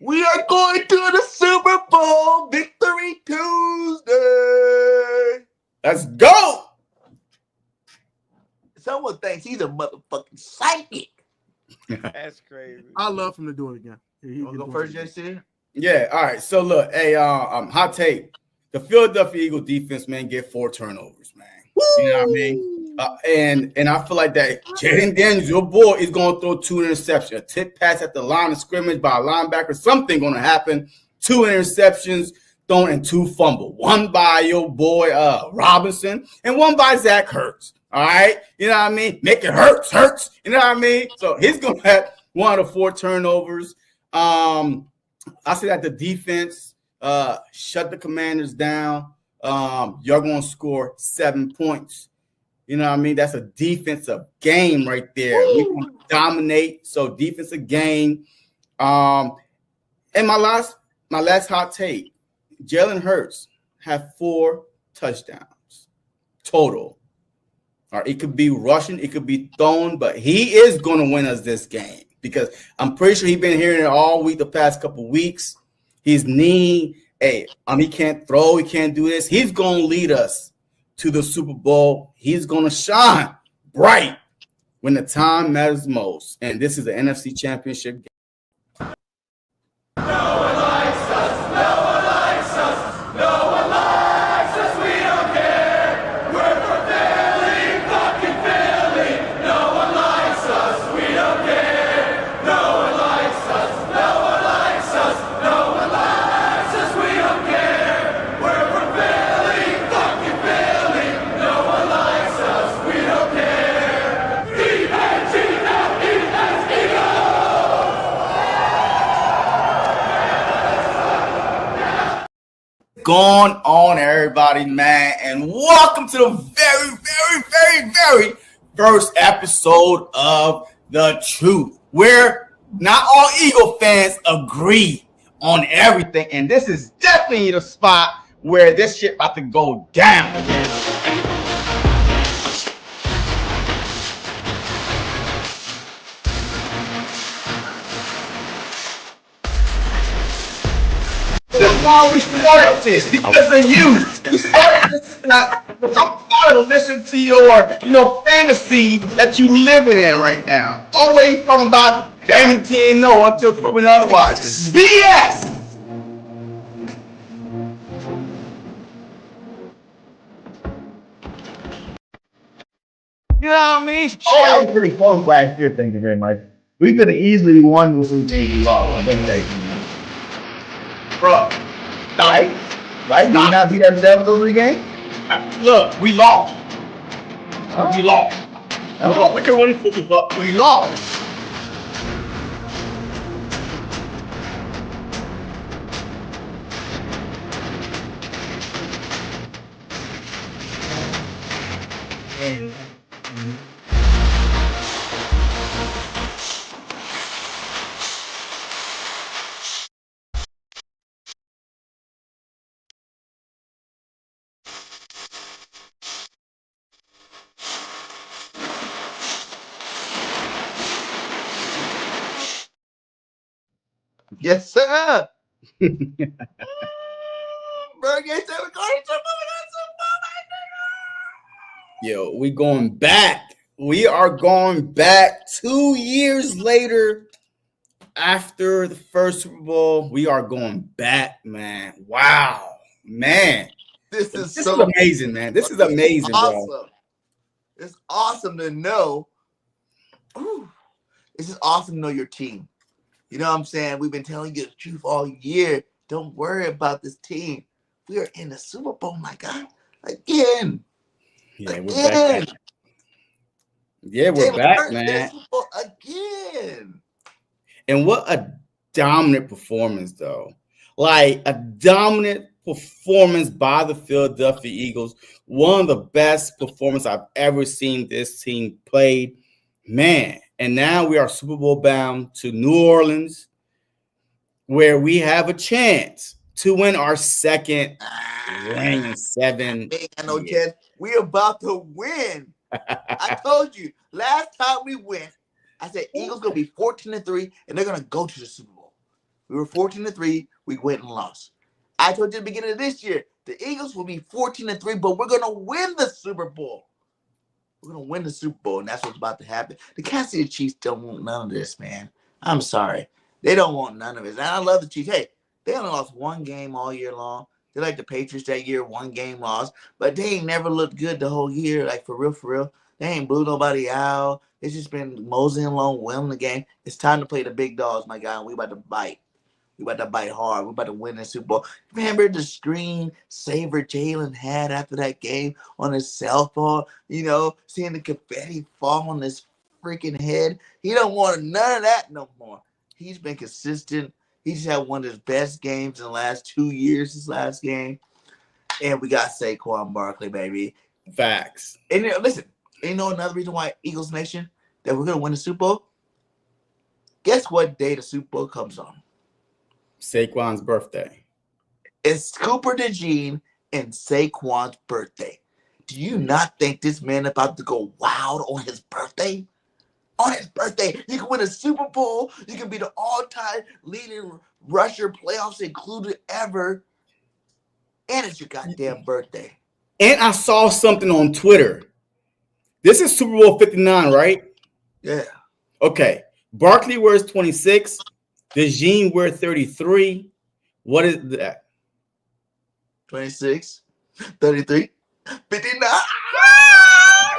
We are going to the Super Bowl Victory Tuesday. Let's go. Someone thinks he's a motherfucking psychic. That's crazy. I love him to do it again. You want to go first, JC? Yeah, all right. So look, hey, hot take. The Philadelphia Eagles defense, man, get 4 turnovers, man. Woo! You know what I mean? And I feel like that Jaden Daniels, your boy, is going to throw 2 interceptions. A tip pass at the line of scrimmage by a linebacker. Something going to happen. 2 interceptions thrown and 2 fumble. One by your boy Robinson and one by Zach Ertz. All right? You know what I mean? Make it hurts. You know what I mean? So he's going to have 1 of the 4 turnovers. I say that the defense shut the Commanders down. You're going to score 7 points. You know what I mean? That's a defensive game right there. We can dominate. So defensive game. And my last hot take, Jalen Hurts had 4 touchdowns total. All right, it could be rushing, it could be thrown, but he is going to win us this game because I'm pretty sure he's been hearing it all week, the past couple weeks. His knee, he can't throw, he can't do this. He's going to lead us to the Super Bowl. He's going to shine bright when the time matters most. And this is the NFC Championship game. No one likes us. No one likes us. No one likes us. We don't care. We're from Philly, fucking Philly. No one likes us. We don't care. No one likes us. No one likes us. No one likes us. We don't care. We're from Philly, fucking Philly. No one likes us. We don't care. D-A-G-L-E-S, Eagles. Going on, everybody, man, and welcome to the very, very, very, very first episode of The Truth, where not all Eagle fans agree on everything, and this is definitely the spot where this shit about to go down. That's why we started this, because of you. We started this, and I'm going to listen to your, fantasy that you living in right now. Always talking about guaranteeing no until proven otherwise. This is BS. You know what I mean? Oh, that was pretty close last year, thank you very much. We could have easily won this game. Bro, Right? Did we not beat that Devils game? look, we lost. We lost. We can win football, but we lost. Yes, sir. Birdgang said we're going to Super Bowl. Yo, we going back. We are going back 2 years later after the first Super Bowl. We are going back, man. Wow, man. This This is is amazing, man. This is amazing, awesome. bro. It's awesome to know. Ooh, it's just awesome to know your team. You know what I'm saying? We've been telling you the truth all year. Don't worry about this team. We are in the Super Bowl, my God. Again. Yeah, we're back. Yeah, we're back, man. Super Bowl again. And what a dominant performance, though. Like a dominant performance by the Philadelphia Eagles. One of the best performances I've ever seen this team played. Man, and now we are Super Bowl bound to New Orleans, where we have a chance to win our second ring in 7 I know, Chad. We're about to win. I told you last time we went, I said Eagles gonna be 14-3, and they're gonna go to the Super Bowl. We were 14-3. We went and lost. I told you at the beginning of this year, the Eagles will be 14-3, but we're gonna win the Super Bowl. We're gonna win the Super Bowl, and that's what's about to happen. The Kansas City Chiefs don't want none of this, man. I'm sorry. They don't want none of it. And I love the Chiefs. Hey, they only lost one game all year long. They're like the Patriots that year, one game lost. But they ain't never looked good the whole year. Like, for real, for real. They ain't blew nobody out. It's just been moseying along, winning the game. It's time to play the big dogs, my guy, and we about to bite. We about to bite hard. We're about to win the Super Bowl. Remember the screen saver Jalen had after that game on his cell phone? You know, seeing the confetti fall on his freaking head. He don't want none of that no more. He's been consistent. He just had one of his best games in the last 2 years, his last game. And we got Saquon Barkley, baby. Facts. And listen, you know another reason why Eagles Nation that we're going to win the Super Bowl? Guess what day the Super Bowl comes on? Saquon's birthday. It's Cooper DeJean and Saquon's birthday. Do you not think this man about to go wild on his birthday? On his birthday, you can win a Super Bowl. You can be the all-time leading rusher, playoffs included ever. And it's your goddamn birthday. And I saw something on Twitter. This is Super Bowl 59, right? Yeah. Okay. Barkley wears 26. DeJean wears 33. What is that? 26, 33, 59.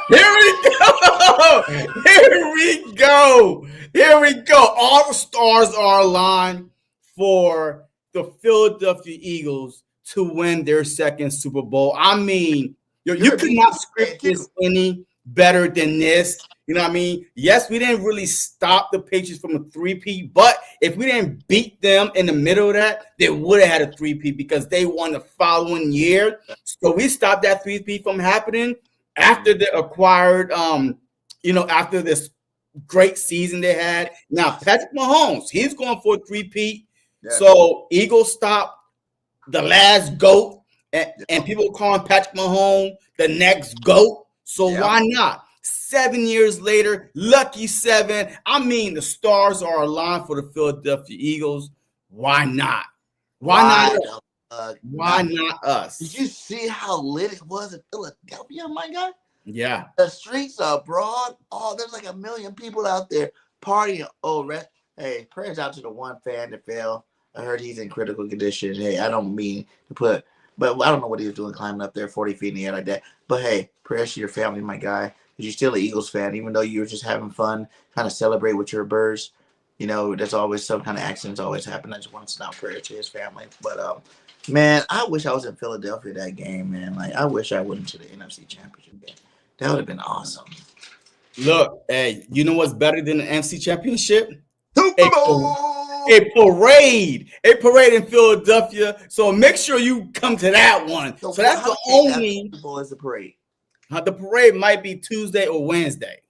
Here we go. Here we go. Here we go. All the stars are aligned for the Philadelphia Eagles to win their second Super Bowl. I mean, you could not script this any better than this. You know what I mean? Yes, we didn't really stop the Patriots from a three-peat, but if we didn't beat them in the middle of that, they would have had a three-peat because they won the following year. So we stopped that three-peat from happening after they acquired, after this great season they had. Now, Patrick Mahomes, he's going for a three-peat. Yeah. So Eagles stopped the last GOAT, and people calling Patrick Mahomes the next GOAT. So why not? 7 years later, lucky 7. I mean, the stars are aligned for the Philadelphia Eagles. Why not? Why not us? Did you see how lit it was in Philadelphia, my guy? Yeah. The streets are broad. Oh, there's like 1 million people out there partying. Oh, hey, prayers out to the one fan that fell. I heard he's in critical condition. Hey, I don't mean to put, but I don't know what he was doing climbing up there 40 feet in the air like that. But hey, prayers to your family, my guy. Because you're still an Eagles fan, even though you were just having fun, kind of celebrate with your birds. You know, there's always some kind of accidents always happen. I just want to send out prayer to his family. But, man, I wish I was in Philadelphia that game, man. Like, I wish I went to the NFC Championship game. That would have been awesome. Look, hey, you know what's better than the NFC Championship? Super Bowl! A parade in Philadelphia. So make sure you come to that one. So that's the only. Super Bowl is a parade. The parade might be Tuesday or Wednesday.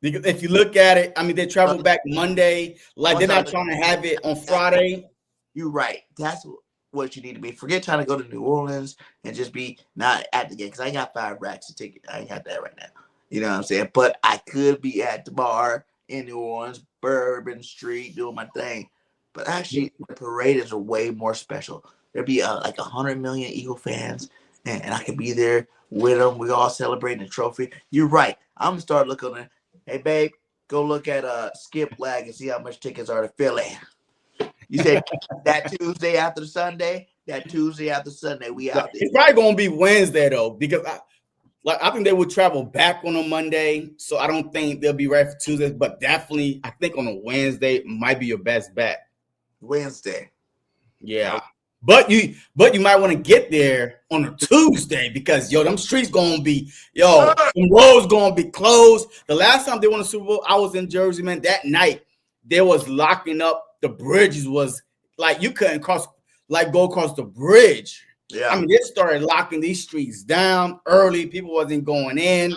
Because if you look at it, I mean, they travel back Monday. Like, they're not trying to have it on Friday. You're right. That's what you need to be. Forget trying to go to New Orleans and just be not at the game. Because I got 5 racks a ticket. I ain't got that right now. You know what I'm saying? But I could be at the bar in New Orleans, Bourbon Street, doing my thing. But actually, the parade is way more special. There'd be like 100 million Eagle fans. And I could be there with them. We all celebrating the trophy. You're right. I'm going to start looking at, hey, babe, go look at Skip Lag and see how much tickets are to Philly. You said that Tuesday after Sunday? That Tuesday after Sunday, we out there. It's probably going to be Wednesday, though, because I think they would travel back on a Monday. So I don't think they'll be ready for Tuesday. But definitely, I think on a Wednesday might be your best bet. Wednesday. Yeah. But you might want to get there on a Tuesday because, them streets going to be, some roads going to be closed. The last time they won a Super Bowl, I was in Jersey, man. That night, they was locking up. The bridges was like, you couldn't go across the bridge. Yeah. I mean, they started locking these streets down early. People wasn't going in.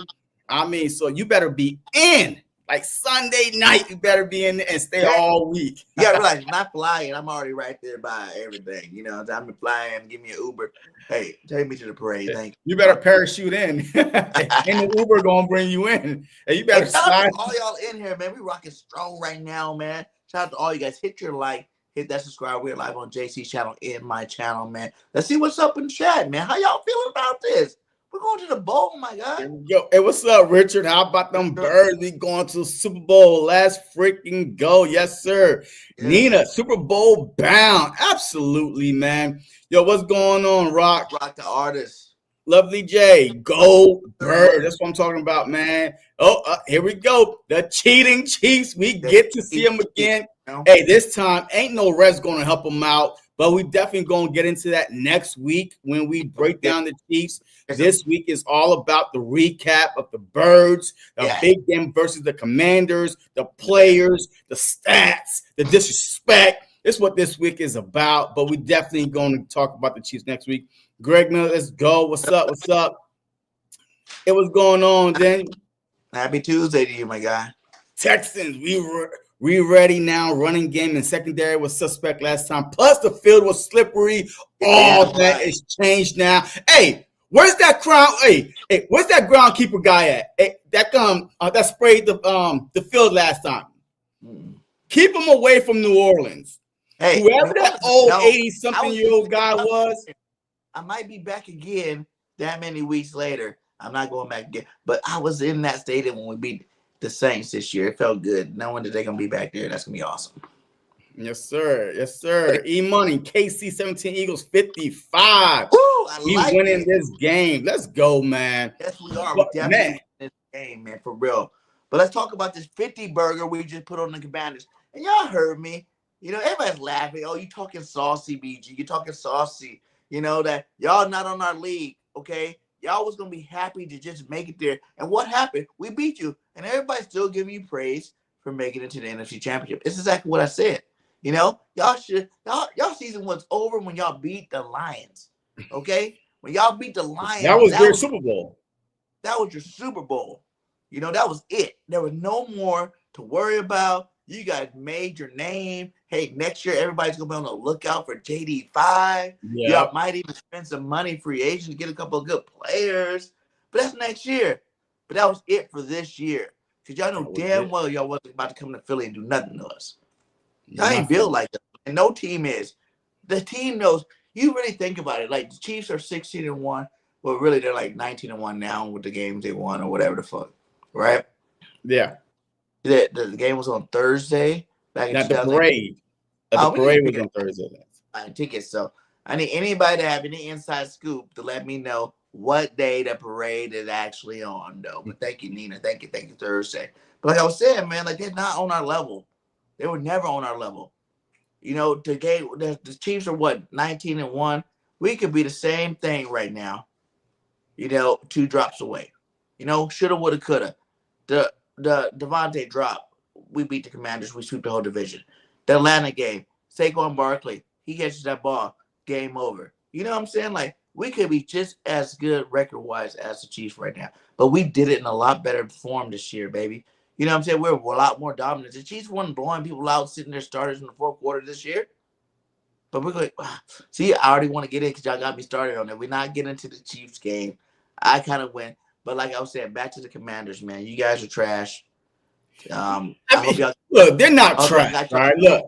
I mean, so you better be in. Like Sunday night, you better be in there and stay all week. You gotta realize, not flying. I'm already right there by everything. You know, I'm flying. Give me an Uber. Hey, take me to the parade. Thank you. You better parachute in, and the Uber gonna bring you in. And you better slide. All y'all in here, man. We rocking strong right now, man. Shout out to all you guys. Hit your like, hit that subscribe. We're live on JC's channel and my channel, man. Let's see what's up in the chat, man. How y'all feeling about this? We're going to the bowl, my guy. Yo, hey, what's up, Richard? How about them birds? We going to the Super Bowl. Let's freaking go. Yes, sir. Yeah. Nina, Super Bowl bound. Absolutely, man. Yo, what's going on, Rock? Rock the artist. Lovely J, go Bird. That's what I'm talking about, man. Oh, here we go. The cheating Chiefs. We get to see them again. Hey, this time ain't no rest going to help them out, but we definitely going to get into that next week when we break down the Chiefs. This week is all about the recap of the Birds, the big game versus the Commanders, the players, the stats, the disrespect. It's what this week is about, but we definitely going to talk about the Chiefs next week. Greg Miller, let's go. What's up? What's up? Hey, what's going on, Danny? Happy Tuesday to you, my guy. Texans, we ready now. Running game and secondary was suspect last time. Plus, the field was slippery. All that is changed now. Hey, where's that ground? Hey, where's that groundkeeper guy at? Hey, that sprayed the field last time. Keep him away from New Orleans. Hey, whoever that old 80-something-year-old guy was. I might be back again that many weeks later. I'm not going back again. But I was in that stadium when we beat the Saints this year. It felt good. Knowing that they're going to be back there. That's going to be awesome. Yes, sir. Yes, sir. E-Money, KC 17, Eagles 55. We winning this game. Let's go, man. Yes, we are. We definitely winning this game, man, for real. But let's talk about this 50 burger we just put on the Commanders. And y'all heard me. You know, everybody's laughing. Oh, you talking saucy, BG. You talking saucy. You know, that y'all not on our league, okay? Y'all was going to be happy to just make it there. And what happened? We beat you. And everybody's still giving you praise for making it to the NFC Championship. It's exactly what I said. You know, y'all season was over when y'all beat the Lions, okay? When y'all beat the Lions. That was your Super Bowl. That was your Super Bowl. You know, that was it. There was no more to worry about. You guys made your name. Hey, next year, everybody's going to be on the lookout for JD5. Y'all might even spend some money free agents to get a couple of good players. But that's next year. But that was it for this year. Because y'all know damn well y'all wasn't about to come to Philly and do nothing to us. Y'all ain't built like that. And no team is. The team knows. You really think about it. Like, the Chiefs are 16-1. Well, really, they're like 19-1 now with the games they won or whatever the fuck. Right? Yeah. The game was on Thursday. Back in the parade. The parade was on Thursday. Tickets. So I need anybody to have any inside scoop to let me know what day the parade is actually on, though. But thank you, Nina. Thank you, Thursday. But like I was saying, man, like they're not on our level. They were never on our level. You know, the Chiefs are what, 19-1. We could be the same thing right now. You know, 2 drops away. You know, shoulda, woulda, coulda. The Devontae drop, we beat the Commanders. We sweep the whole division. The Atlanta game, Saquon Barkley, he catches that ball, game over. You know what I'm saying? Like, we could be just as good record-wise as the Chiefs right now. But we did it in a lot better form this year, baby. You know what I'm saying? We're a lot more dominant. The Chiefs weren't blowing people out, sitting their starters in the fourth quarter this year. But we're going, see, I already want to get in because y'all got me started on it. We're not getting into the Chiefs game. I kind of went. But like I was saying, back to the Commanders, man. You guys are trash. I hope y'all look. They're not trash. All right, look.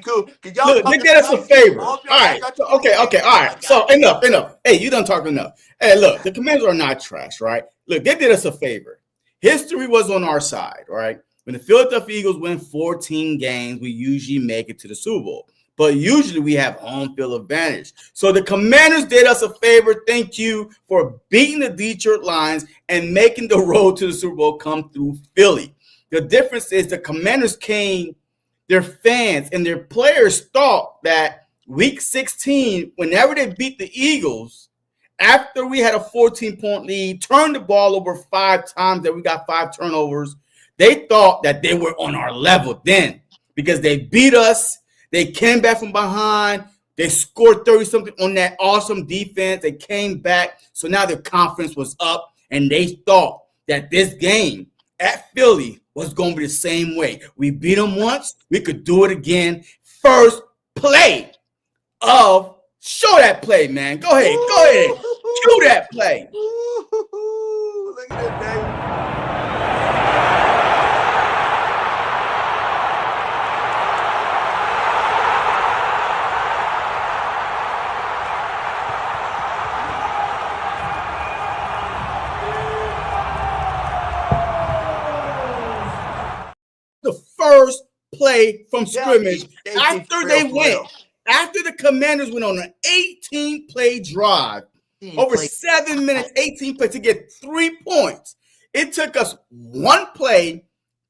Cool. Look, they did us a favor. All right. Okay. All right. So enough. Hey, you done talking enough. Hey, look. The Commanders are not trash, right? Look, they did us a favor. History was on our side, right? When the Philadelphia Eagles win 14 games, we usually make it to the Super Bowl. But usually we have home field advantage. So the Commanders did us a favor. Thank you for beating the Detroit Lions and making the road to the Super Bowl come through Philly. The difference is the Commanders came, their fans and their players thought that week 16, whenever they beat the Eagles, after we had a 14-point lead, turned the ball over 5 times, that we got 5 turnovers, they thought that they were on our level then because they beat us. They came back from behind. They scored 30-something on that awesome defense. They came back. So now their confidence was up, and they thought that this game at Philly was going to be the same way. We beat them once. We could do it again. First play of – show that play, man. Go ahead. Cue that play. Look at that, baby. play from Yeah, scrimmage after they for went. real. After the Commanders went on an 18-play drive, over 7 minutes, 18 plays to get 3 points. It took us one play,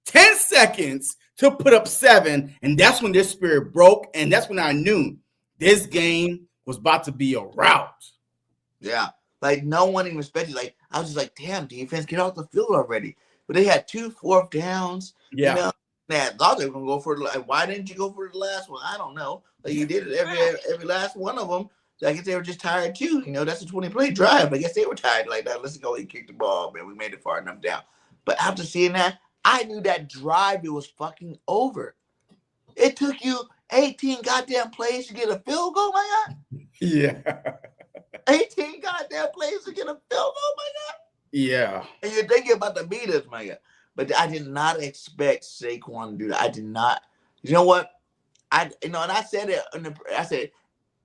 10 seconds to put up 7, and that's when their spirit broke, and that's when I knew this game was about to be a rout. Yeah, like no one even expected. Like I was just like, damn, defense, get off the field already. But they had 2 4th downs. Yeah. You know, I thought they were gonna go for it. Like, why didn't you go for the last one? I don't know. Like you did it every last one of them. I guess they were just tired too. You know, that's a 20-play drive. I guess they were tired like that. Let's go and kick the ball, man. We made it far enough down. But after seeing that, I knew that drive, it was fucking over. It took you 18 goddamn plays to get a field goal, my God. Yeah. 18 goddamn plays to get a field goal, my God. Yeah. And you're thinking about the beat us, my God. But I did not expect Saquon to do that. I did not. You know what? And I said it. I said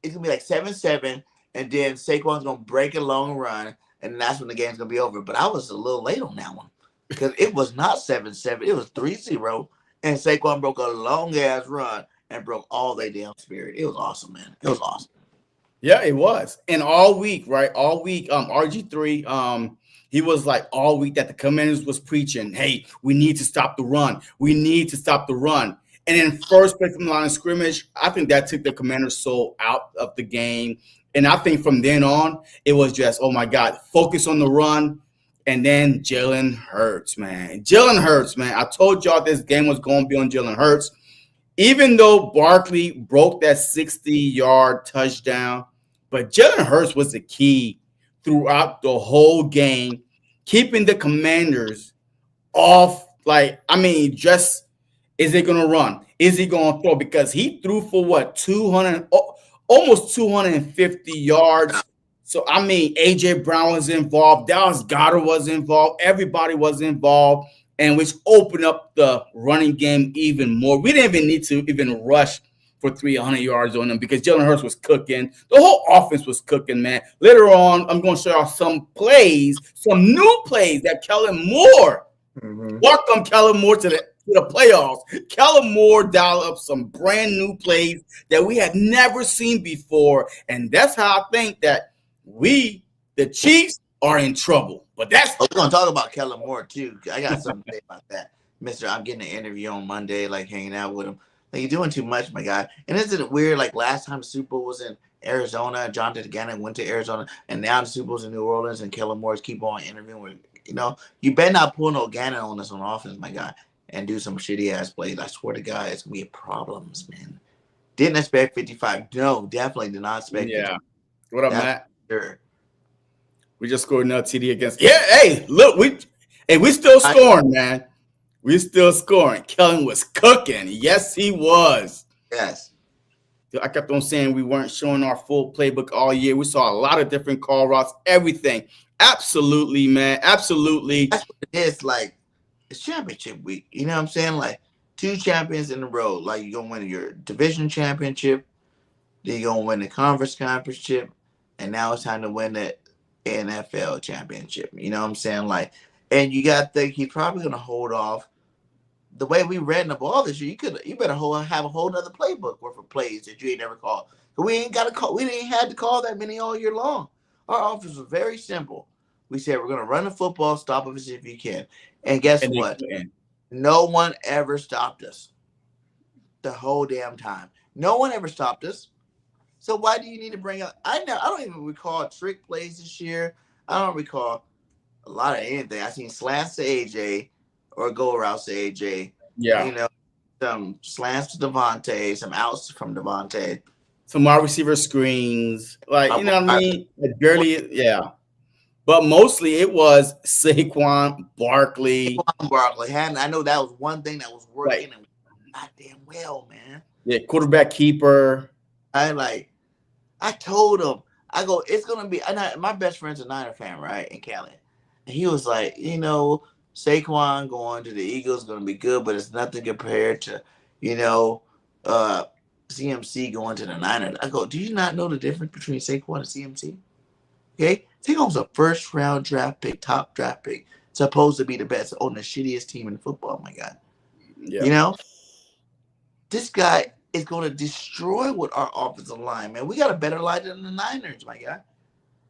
it's gonna be like 7-7, and then Saquon's gonna break a long run, and that's when the game's gonna be over. But I was a little late on that one because it was not 7-7. It was 3-0, and Saquon broke a long ass run and broke all their damn spirit. It was awesome, man. It was awesome. Yeah, it was. And all week, right? All week, RG3, he was like all week that the Commanders was preaching, hey, we need to stop the run. We need to stop the run. And in first place from the line of scrimmage, I think that took the Commanders' soul out of the game. And I think from then on, it was just, oh my God, focus on the run. And then Jalen Hurts, man. Jalen Hurts, man. I told y'all this game was going to be on Jalen Hurts. Even though Barkley broke that 60-yard touchdown, but Jalen Hurts was the key throughout the whole game, keeping the Commanders off. Like, I mean, just is he going to run? Is he going to throw? Because he threw for what, 200, almost 250 yards. So, I mean, A.J. Brown was involved. Dallas Goedert was involved. Everybody was involved, and which opened up the running game even more. We didn't even need to even rush for 300 yards on them because Jalen Hurts was cooking. The whole offense was cooking, man. Later on, I'm going to show y'all some plays, some new plays that Kellen Moore, welcome Kellen Moore to the playoffs. Kellen Moore dialed up some brand new plays that we had never seen before. And that's how I think that we, the Chiefs, are in trouble. But that's we're gonna talk about Kellen Moore too. I got something to say about that. Mister, I'm getting an interview on Monday, like hanging out with him. Like, you're doing too much, my guy. And isn't it weird? Like last time the Super Bowl was in Arizona, Jonathan Gannon went to Arizona, and now the Super Bowl's in New Orleans, and Kellen Moore's keep on interviewing with, you better not pull no Gannon on us on offense, my guy, and do some shitty ass plays. I swear to God, it's gonna be problems, man. Didn't expect 55. No, definitely did not expect. Yeah. What up, Matt? Sure. We just scored another TD against. Yeah, hey, look, we still scoring, man. We still scoring. Kellen was cooking. Yes, he was. Yes. I kept on saying we weren't showing our full playbook all year. We saw a lot of different call routes, everything. Absolutely, man. Absolutely. That's what it is. Like, it's championship week. You know what I'm saying? Like, 2 champions in a row. Like, you're going to win your division championship. Then you're going to win the conference championship. And now it's time to win the NFL championship. You know what I'm saying? Like, and you got to think he's probably going to hold off. The way we ran the ball this year, you better have a whole nother playbook worth of plays that you ain't never called. We ain't got to call. We didn't have to call that many all year long. Our offense was very simple. We said we're going to run the football, stop us if you can. And guess what? No one ever stopped us the whole damn time. No one ever stopped us. So why do you need to bring up? I don't even recall trick plays this year. I don't recall a lot of anything. I seen slants to AJ or go routes to AJ. Yeah. Some slants to Devontae, some outs from Devontae. Some wide receiver screens. Like, you know what I mean? Barely, yeah. But mostly it was Saquon, Barkley. I know that was one thing that was working and not damn well, man. Yeah, quarterback keeper. I told him, I go, it's going to be, my best friend's a Niner fan, right, in Cali. And he was like, Saquon going to the Eagles is going to be good, but it's nothing compared to, CMC going to the Niners. I go, do you not know the difference between Saquon and CMC? Okay? Saquon's a first-round draft pick, top draft pick, supposed to be the best on the shittiest team in football, my God. Yeah. this guy is going to destroy with our offensive line, man. We got a better line than the Niners, my guy.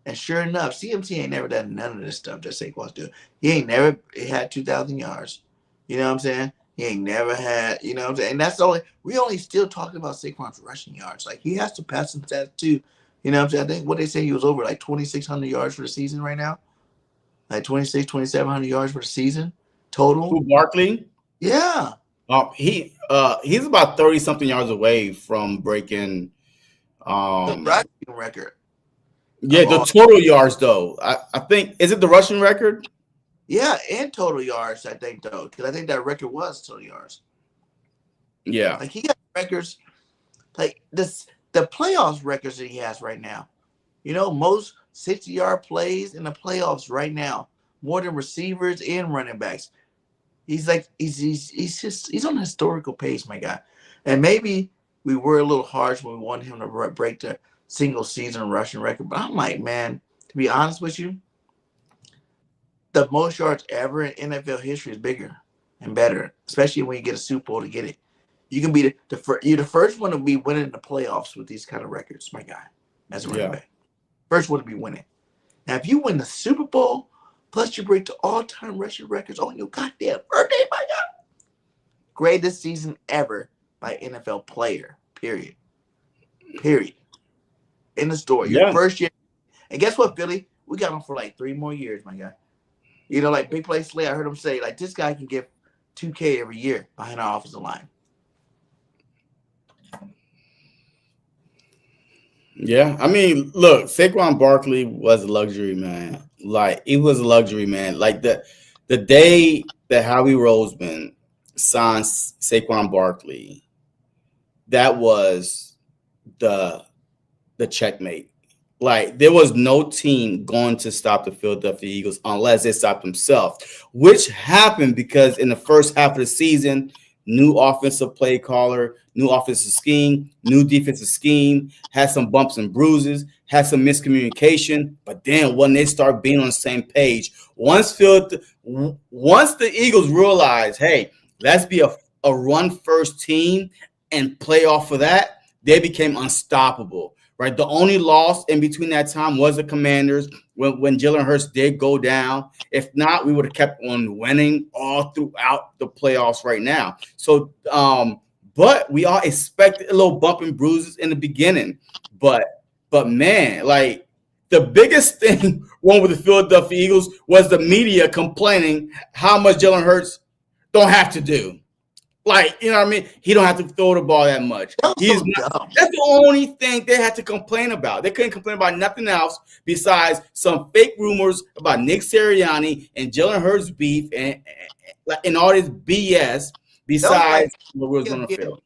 And sure enough, CMC ain't never done none of this stuff that Saquon's doing. He ain't never had 2,000 yards. You know what I'm saying? He ain't never had, you know what I'm saying? And that's the only, we only still talking about Saquon's rushing yards. Like, he has to pass some stats too. You know what I'm saying? I think what they say he was over like 2,600 yards for the season right now. Like 2,700 yards for the season total. Who, Barkley? Yeah. He's about 30-something yards away from breaking The rushing record. Yeah, the total yards though. I think, is it the rushing record? Yeah, and total yards, I think, though, because I think that record was total yards. Yeah. Like, he got records, like this, the playoffs records that he has right now. You know, most 60-yard plays in the playoffs right now, more than receivers and running backs. He's like, he's on a historical pace, my guy. And maybe we were a little harsh when we wanted him to break the single season rushing record. But I'm like, man, to be honest with you, the most yards ever in NFL history is bigger and better, especially when you get a Super Bowl to get it. You can be you're the first one to be winning the playoffs with these kind of records, my guy, as a running back. First one to be winning. Now, if you win the Super Bowl, plus you break the all-time rushing records on your goddamn birthday, my God. Greatest season ever by NFL player, period. Period. In the story. Your first year. And guess what, Philly? We got him for like 3 more years, my guy. You know, like Big Play Slay, I heard him say, like, this guy can get $2K every year behind our offensive line. Yeah, I mean, look, Saquon Barkley was a luxury man. Like, it was a luxury man. Like the day that Howie Roseman signed Saquon Barkley, that was the checkmate. Like, there was no team going to stop the Philadelphia Eagles unless they stopped themselves, which happened because in the first half of the season, new offensive play caller, new offensive scheme, new defensive scheme, had some bumps and bruises, had some miscommunication. But then when they start being on the same page, once the Eagles realized, hey, let's be a run-first team and play off of that, they became unstoppable. Right, the only loss in between that time was the Commanders when Jalen Hurts did go down. If not, we would have kept on winning all throughout the playoffs right now. So, but we all expected a little bump and bruises in the beginning. But man, like, the biggest thing wrong with the Philadelphia Eagles was the media complaining how much Jalen Hurts don't have to do. Like, you know what I mean? He don't have to throw the ball that much. That's the only thing they had to complain about. They couldn't complain about nothing else besides some fake rumors about Nick Sirianni and Jalen Hurts beef and all this BS besides what was going to fail.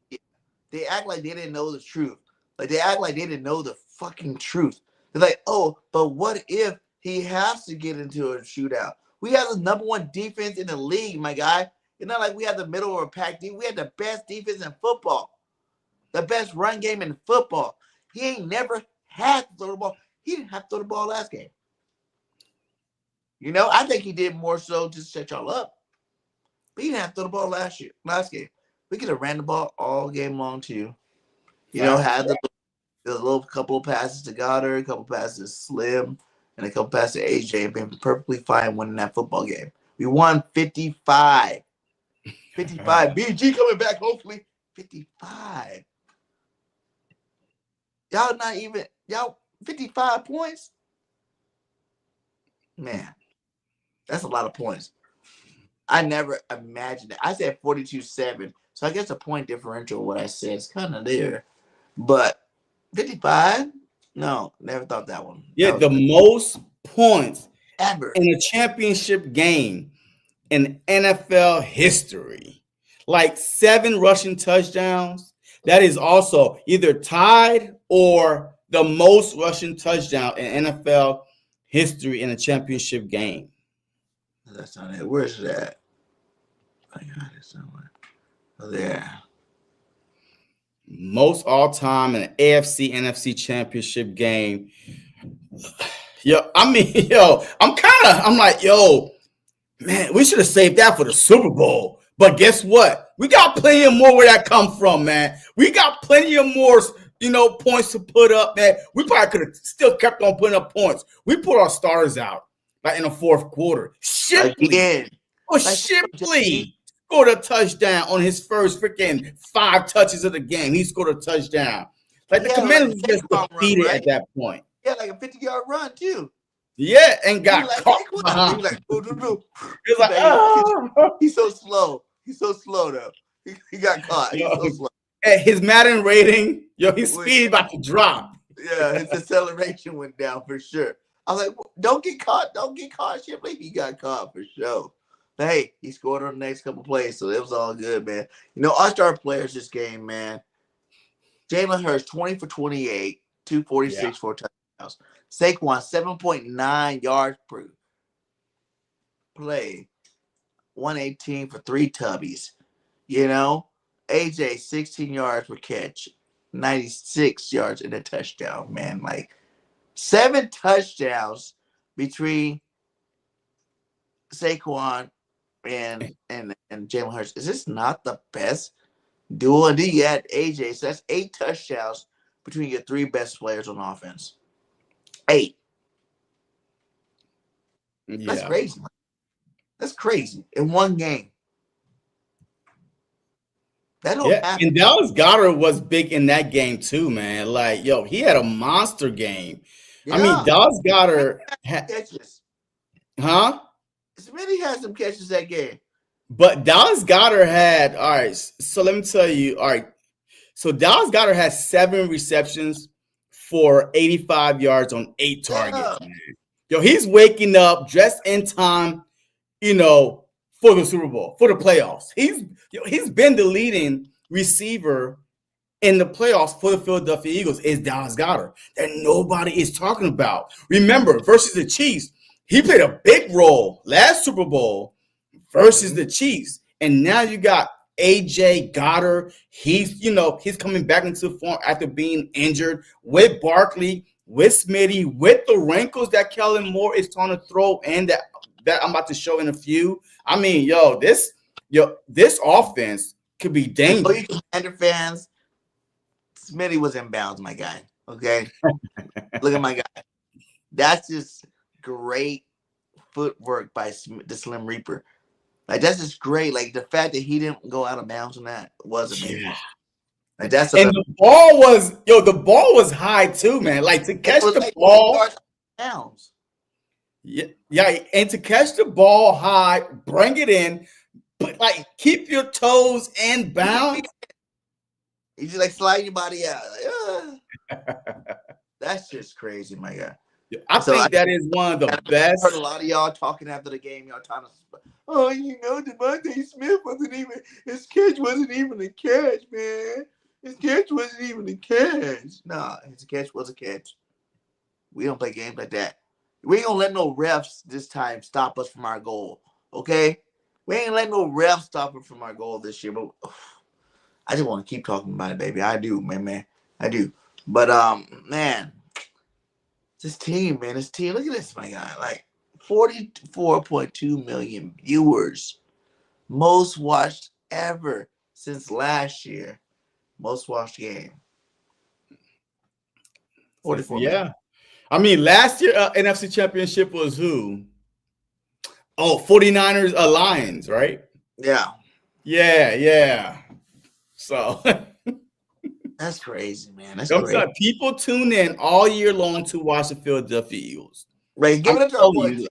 They act like they didn't know the truth. Like, they act like they didn't know the fucking truth. They're like, oh, but what if he has to get into a shootout? We have the #1 defense in the league, my guy. It's not like we had the middle of a pack team. We had the best defense in football, the best run game in football. He ain't never had to throw the ball. He didn't have to throw the ball last game. You know, I think he did more so just to set y'all up. But he didn't have to throw the ball last game. We could have ran the ball all game long too. You know, had the little couple of passes to Goddard, a couple of passes to Slim, and a couple passes to AJ, and been perfectly fine winning that football game. We won 55. 55. BG coming back, hopefully. 55. Y'all 55 points? Man, that's a lot of points. I never imagined it. I said 42-7. So I guess a point differential, what I said, is kind of there. But 55? No, never thought that one. Yeah, that the most points ever in a championship game in NFL history. Like 7 rushing touchdowns. That is also either tied or the most rushing touchdown in NFL history in a championship game. That's not it. Where's that? I got it somewhere. Oh, there. Most all-time in an AFC NFC championship game. I'm like, man, we should have saved that for the Super Bowl. But guess what? We got plenty of more where that come from, man. We got plenty of more, points to put up, man. We probably could have still kept on putting up points. We put our starters out in the fourth quarter. Shipley scored a touchdown on his first freaking 5 touches of the game. He scored a touchdown. The Commanders just defeated at that point. Yeah, like a 50-yard run too. Yeah, and got caught behind. He's so slow. He's so slow though. He got caught. He's so slow. At his Madden rating, his speed about to drop. Yeah, his acceleration went down for sure. I was like, don't get caught. Don't get caught, Shipley. He got caught for sure. But hey, he scored on the next couple plays, so it was all good, man. Our star players this game, man. Jalen Hurts, 20 for 28, 246, 4 touchdowns. Saquon, 7.9 yards per play, 118 for 3 tubbies. AJ, 16 yards per catch, 96 yards in a touchdown, man. 7 touchdowns between Saquon and Jalen Hurts. Is this not the best duel? And then you add AJ, so that's 8 touchdowns between your 3 best players on offense. 8. Yeah. That's crazy. That's crazy in one game. That don't happen. And Dallas Goedert was big in that game too, man. He had a monster game. Yeah. I mean, Dallas Goedert had catches. Huh? Smitty had some catches that game. But Dallas Goedert had, all right, so let me tell you, all right. So Dallas Goedert had 7 receptions for 85 yards on 8 targets, man. He's waking up just in time, for the Super Bowl, for the playoffs. He's been the leading receiver in the playoffs for the Philadelphia Eagles is Dallas Goedert that nobody is talking about. Remember, versus the Chiefs, he played a big role last Super Bowl versus the Chiefs. And now you got AJ Goddard. He's coming back into form after being injured with Barkley, with Smitty, with the wrinkles that Kellen Moore is trying to throw and that I'm about to show in a few. I mean, this offense could be dangerous. Commander fans, Smitty was in bounds, my guy. Okay, look at my guy. That's just great footwork by the Slim Reaper. That's just great. The fact that he didn't go out of bounds on that was amazing. Yeah. The ball was high too, man. To catch the ball. Bounds. Yeah, and to catch the ball high, bring it in, but keep your toes in bounds. You just slide your body out. That's just crazy, my guy. I think that is one of the best. I heard a lot of y'all talking after the game. Y'all trying to, DeVonta Smith his catch wasn't even a catch, man. His catch wasn't even a catch. Nah, his catch was a catch. We don't play games like that. We ain't gonna let no refs this time stop us from our goal. Okay? We ain't letting no refs stop us from our goal this year. But I just want to keep talking about it, baby. I do, man. I do. But man, this team, man. Look at this, my guy. 44.2 million viewers. Most watched ever since last year. Most watched game. 44 yeah. million. I mean, last year NFC Championship was who? Oh, 49ers Lions, right? Yeah. Yeah. So that's crazy, man. That's crazy. Crazy. People tune in all year long to watch the Philadelphia Eagles. Right, give it up to our boy,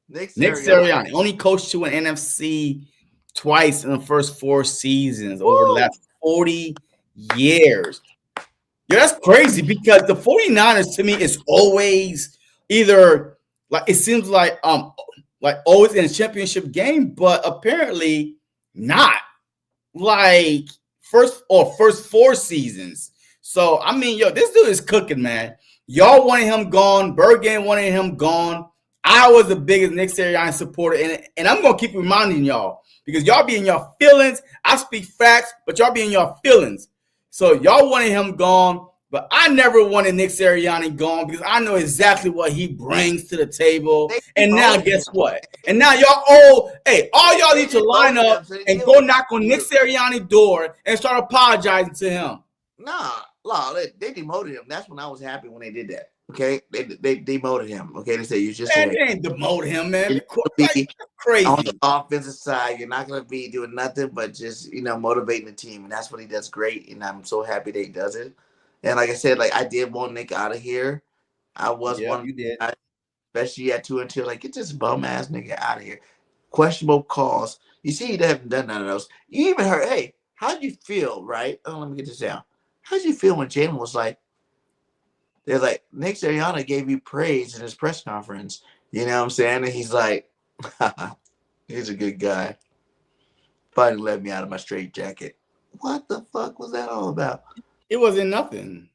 Nick Sirianni. Only coached to an NFC twice in the first 4 seasons over the last 40 years. Yeah, that's crazy because the 49ers to me is always either it seems like always in a championship game, but apparently not first 4 seasons. So I mean, this dude is cooking, man. Y'all wanted him gone. Birdgang wanted him gone. I was the biggest Nick Sirianni supporter, and I'm gonna keep reminding y'all because y'all be in your feelings. I speak facts, but y'all be in your feelings. So y'all wanted him gone. But I never wanted Nick Sirianni gone because I know exactly what he brings to the table. And now guess what? And now y'all all y'all need to line up and go knock on Nick Sirianni's door and start apologizing to him. Nah, they demoted him. That's when I was happy when they did that. Okay, they demoted him. Okay, they said you just they ain't demoted him, man. Like, crazy on the offensive side. You're not gonna be doing nothing but just motivating the team, and that's what he does great. And I'm so happy that he does it. And like I said, like I did want Nick out of here. I was one, you did, especially at 2-2. Like get this bum ass nigga out of here. Questionable calls. You see, they haven't done none of those. You even heard, hey, how'd you feel? Right? Oh, let me get this down. How'd you feel when Jalen was like? They're like, Nick Sirianni gave you praise in his press conference. You know what I'm saying? And he's like, he's a good guy. Finally let me out of my straitjacket. What the fuck was that all about? It wasn't nothing.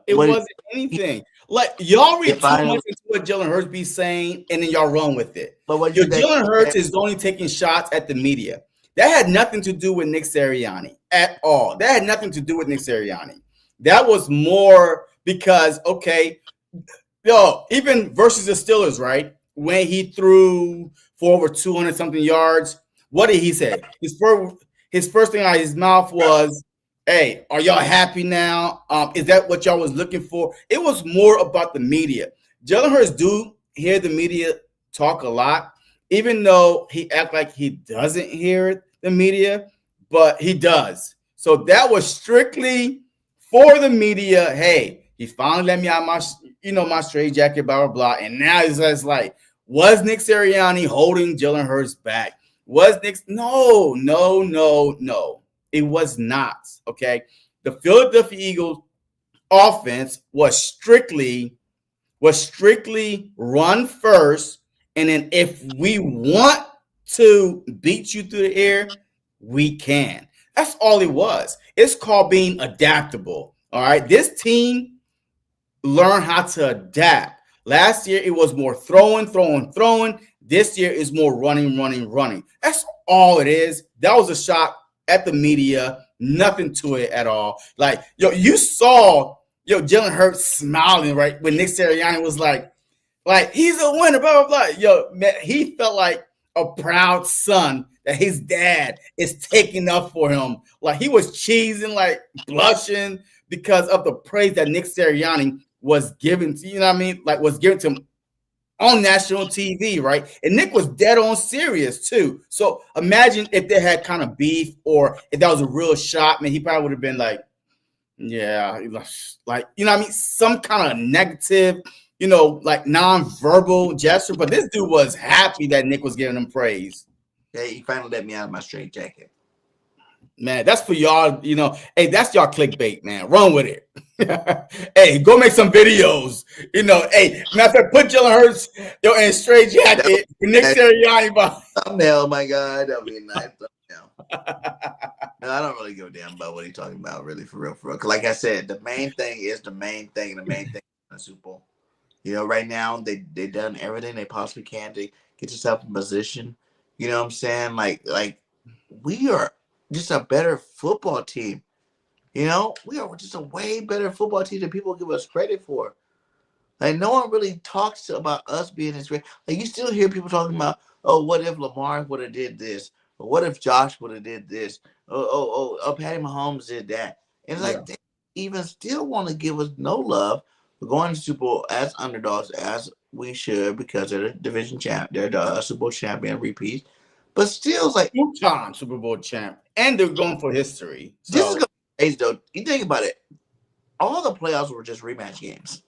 It wasn't anything. Like y'all read too much into what Jalen Hurts be saying, and then y'all run with it. But what Jalen Hurts is only taking shots at the media. That had nothing to do with Nick Sirianni at all. That had nothing to do with Nick Sirianni. That was more because, even versus the Steelers, right? When he threw for over 200 something yards, what did he say? His first thing out of his mouth was, "Hey, are y'all happy now? Is that what y'all was looking for?" It was more about the media. Jalen Hurts do hear the media talk a lot, even though he act like he doesn't hear the media, but he does. So that was strictly for the media. Hey, he finally let me out of my straitjacket, blah, blah, blah. And now it's just like, was Nick Sirianni holding Jalen Hurts back? Was Nick? No. It was not, okay? The Philadelphia Eagles offense was strictly run first, and then if we want to beat you through the air, we can. That's all it was. It's called being adaptable, all right? This team learn how to adapt. Last year, it was more throwing. This year is more running. That's all it is. That was a shot at the media. Nothing to it at all. Like, you saw, Jalen Hurts smiling, right? When Nick Sirianni was like, he's a winner, blah, blah, blah. Man, he felt like a proud son that his dad is taking up for him. Like, he was cheesing, like, blushing because of the praise that Nick Sirianni was given to, was given to him on national TV, right? And Nick was dead on serious too. So imagine if they had kind of beef, or if that was a real shot, man, he probably would have been like, yeah, like, some kind of negative, like non-verbal gesture. But this dude was happy that Nick was giving him praise. Hey, he finally let me out of my straitjacket. Man, that's for y'all, hey, that's y'all clickbait, man. Run with it. Hey, go make some videos. Hey, matter of fact, put Jalen Hurts in straight jacket. Nick Sirianni. Thumbnail, my God. That'll be a nice thumbnail. No, I don't really give a damn about what he's talking about, really, for real. Because like I said, the main thing is the main thing, and the main thing is the Super Bowl. Right now, they done everything they possibly can to get yourself in position. You know what I'm saying? Like we are just a better football team. We are just a way better football team than people give us credit for. Like, no one really talks about us being this great. Like, you still hear people talking about, oh, what if Lamar would have did this? Or what if Josh would have did this? Oh, Patty Mahomes did that. And it's like, they even still want to give us no love for going to Super Bowl as underdogs, as we should, because they're the division champ. They're the Super Bowl champion repeat. But still, it's like, 2-time Super Bowl champ. And they're going for history. So. This is going to be crazy, though. You think about it. All the playoffs were just rematch games.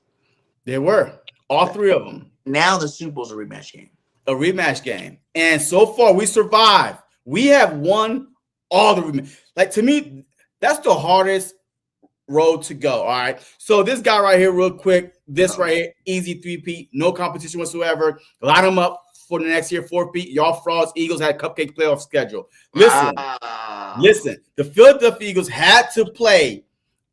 They were. All three of them. Now the Super Bowl's a rematch game. A rematch game. And so far, we survived. We have won all the rematch. Like, to me, that's the hardest road to go, all right? So this guy right here, real quick, right here, easy 3-peat, no competition whatsoever. Line them up for the next year, 4-peat. Y'all frauds, Eagles had a cupcake playoff schedule. Listen, the Philadelphia Eagles had to play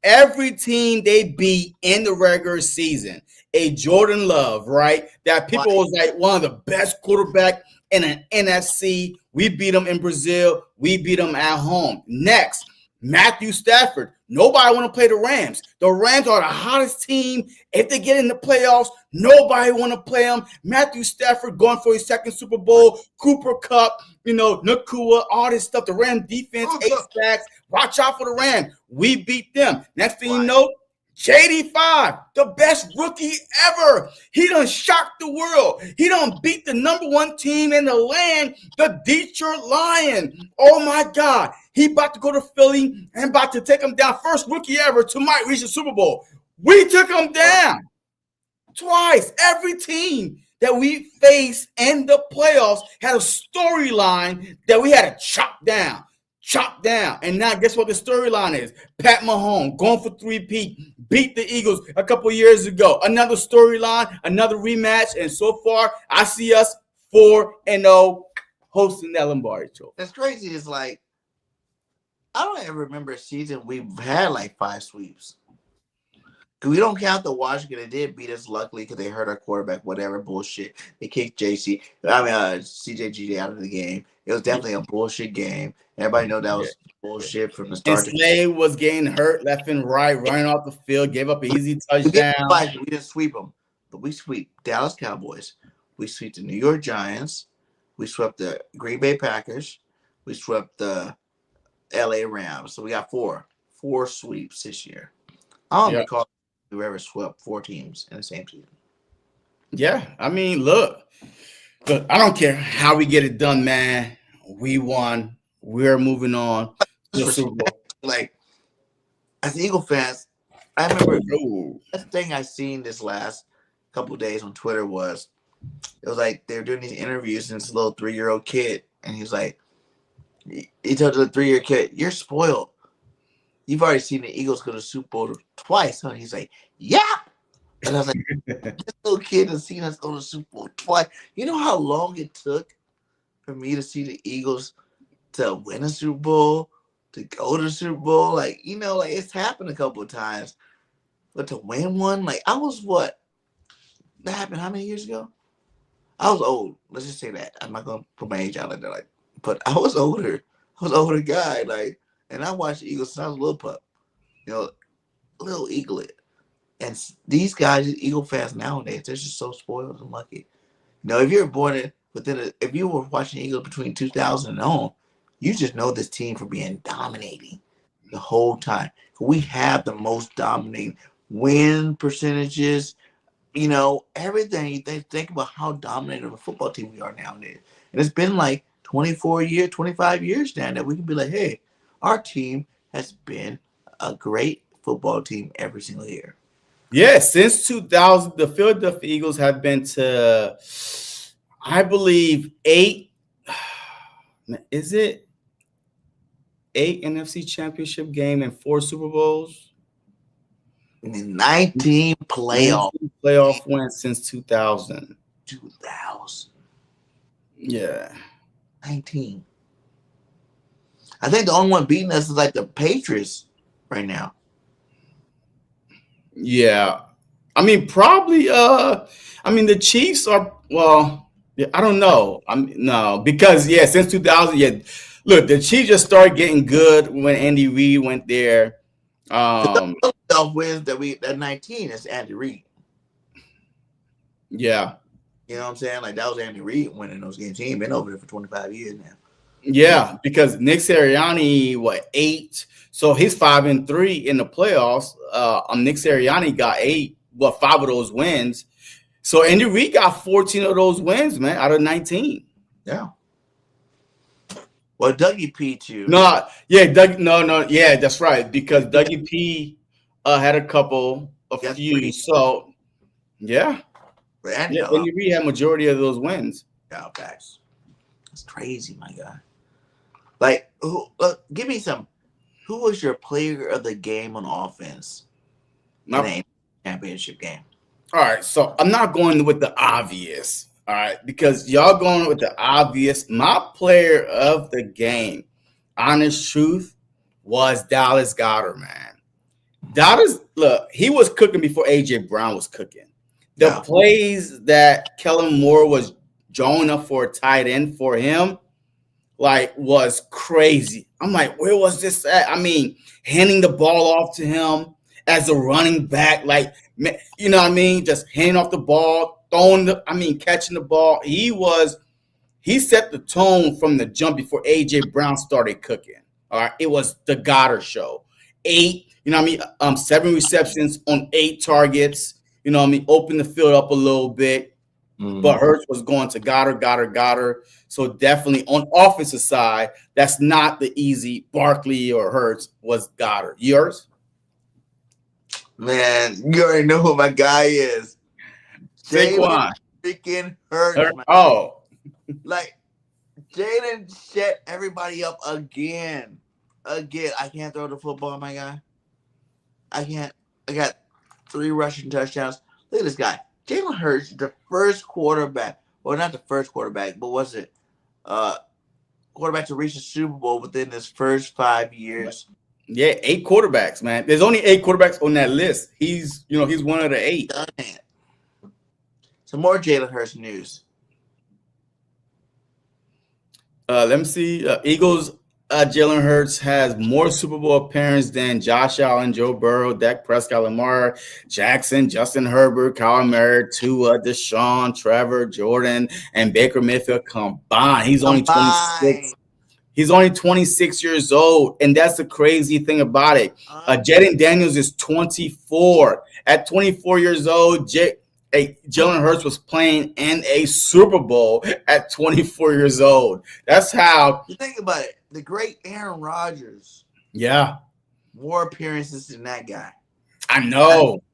every team they beat in the regular season. A Jordan Love, right? That people was like one of the best quarterback in an NFC. We beat them in Brazil. We beat them at home. Next, Matthew Stafford, Nobody want to play the Rams. The Rams are the hottest team. If they get in the playoffs, nobody want to play them. Matthew Stafford going for his second Super Bowl. Cooper Kupp, Nakua, all this stuff. The Ram defense, 8 sacks. Watch out for the Rams. We beat them. Next thing you know, JD5, the best rookie ever. He done shocked the world. He done beat the #1 team in the land, the Detroit Lions. Oh, my God. He about to go to Philly and about to take him down. First rookie ever to might reach the Super Bowl. We took him down twice. Every team that we faced in the playoffs had a storyline that we had to chop down. And now guess what the storyline is? Pat Mahomes going for 3-peat, beat the Eagles a couple years ago. Another storyline, another rematch, and so far I see us 4-0 hosting that Lombardi Trophy. That's crazy. It's like I don't ever remember a season we've had like 5 sweeps. We don't count the Washington. They did beat us luckily because they hurt our quarterback, whatever bullshit. They kicked CJGJ out of the game. It was definitely a bullshit game. Everybody know that was bullshit from the start. And Slade was getting hurt left and right, running off the field, gave up an easy touchdown. We didn't sweep them, but we sweep Dallas Cowboys. We sweep the New York Giants. We swept the Green Bay Packers. We swept the LA Rams. So we got four sweeps this year. I don't recall we ever swept 4 teams in the same season. Yeah, I mean, look, I don't care how we get it done, man. We won. We're moving on to the Super Bowl. Like, as Eagle fans, I remember the thing I seen this last couple of days on Twitter was, it was like they were doing these interviews and this little 3-year-old kid, and he was like, he told the 3-year kid, "You're spoiled. You've already seen the Eagles go to the Super Bowl twice, huh?" He's like, "Yeah." And I was like, this little kid has seen us go to the Super Bowl twice. You know how long it took for me to see the Eagles to win a Super Bowl, to go to the Super Bowl? Like, like it's happened a couple of times. But to win one, like I was what? That happened how many years ago? I was old. Let's just say that. I'm not gonna put my age out there, but I was older. I was an older guy, and I watched the Eagles since I was a little pup. Little eaglet. And these guys, Eagle fans nowadays, they're just so spoiled and lucky. If you were born if you were watching Eagles between 2000 and on, you just know this team for being dominating the whole time. We have the most dominating win percentages, everything. You think about how dominant of a football team we are nowadays. And it's been like 25 years now that we can be like, hey, our team has been a great football team every single year. Yeah, since 2000, the Philadelphia Eagles have been to, I believe, 8. Is it 8 NFC Championship game and 4 Super Bowls? 19 playoff wins since 2000. 2000. Yeah. 19. I think the only one beating us is like the Patriots right now. Yeah. I mean, probably the Chiefs are, I don't know. No, because since 2000, look, the Chiefs just started getting good when Andy Reid went there. The wins that 19 is Andy Reid. Yeah. You know what I'm saying? Like that was Andy Reid winning those games. He ain't been over there for 25 years now. Yeah, because Nick Sirianni, 8? So he's 5-3 in the playoffs. Nick Sirianni got 8, 5 of those wins. So Andy Reid got 14 of those wins, man, out of 19. Yeah. Well, Dougie P too. No, that's right. Because Dougie P had a few. So yeah. Andy Reid had majority of those wins. Yeah, facts. That's crazy, my guy. Give me some. Who was your player of the game on offense in a championship game? All right, so I'm not going with the obvious. All right, because y'all going with the obvious. My player of the game, honest truth, was Dallas Goedert, man. Dallas, look, he was cooking before AJ Brown was cooking. The plays that Kellen Moore was drawing up for a tight end for him, like was crazy. I'm like, where was this at? I mean, handing the ball off to him as a running back, like, you know what I mean? Just handing off the ball, catching the ball. He set the tone from the jump before AJ Brown started cooking. All right. It was the Goddard show. 8, 7 receptions on 8 targets. Open the field up a little bit. But Hurts was going to Goddard. So definitely on offensive side, that's not the easy. Barkley or Hurts was Goddard. Yours? Man, you already know who my guy is. Saquon. Freaking Hurts, man. Oh. Like, Jalen set everybody up again. I can't throw the football, my guy. I can't. I got 3 rushing touchdowns. Look at this guy. Jalen Hurts, the first quarterback. Well, not the first quarterback, but was it quarterback to reach the Super Bowl within his first 5 years? Yeah, 8 quarterbacks, man. There's only 8 quarterbacks on that list. He's one of the 8. Some more Jalen Hurts news. Let me see. Eagles. Jalen Hurts has more Super Bowl appearances than Josh Allen, Joe Burrow, Dak Prescott, Lamar Jackson, Justin Herbert, Kyle Murray, Tua, Deshaun, Trevor, Jordan, and Baker Mayfield combined. He's only 26. He's only 26 years old, and that's the crazy thing about it. Jaden Daniels is 24. At 24 years old, Jalen Hurts was playing in a Super Bowl at 24 years old. That's how you think about it. The great Aaron Rodgers. Yeah. More appearances than that guy. I know.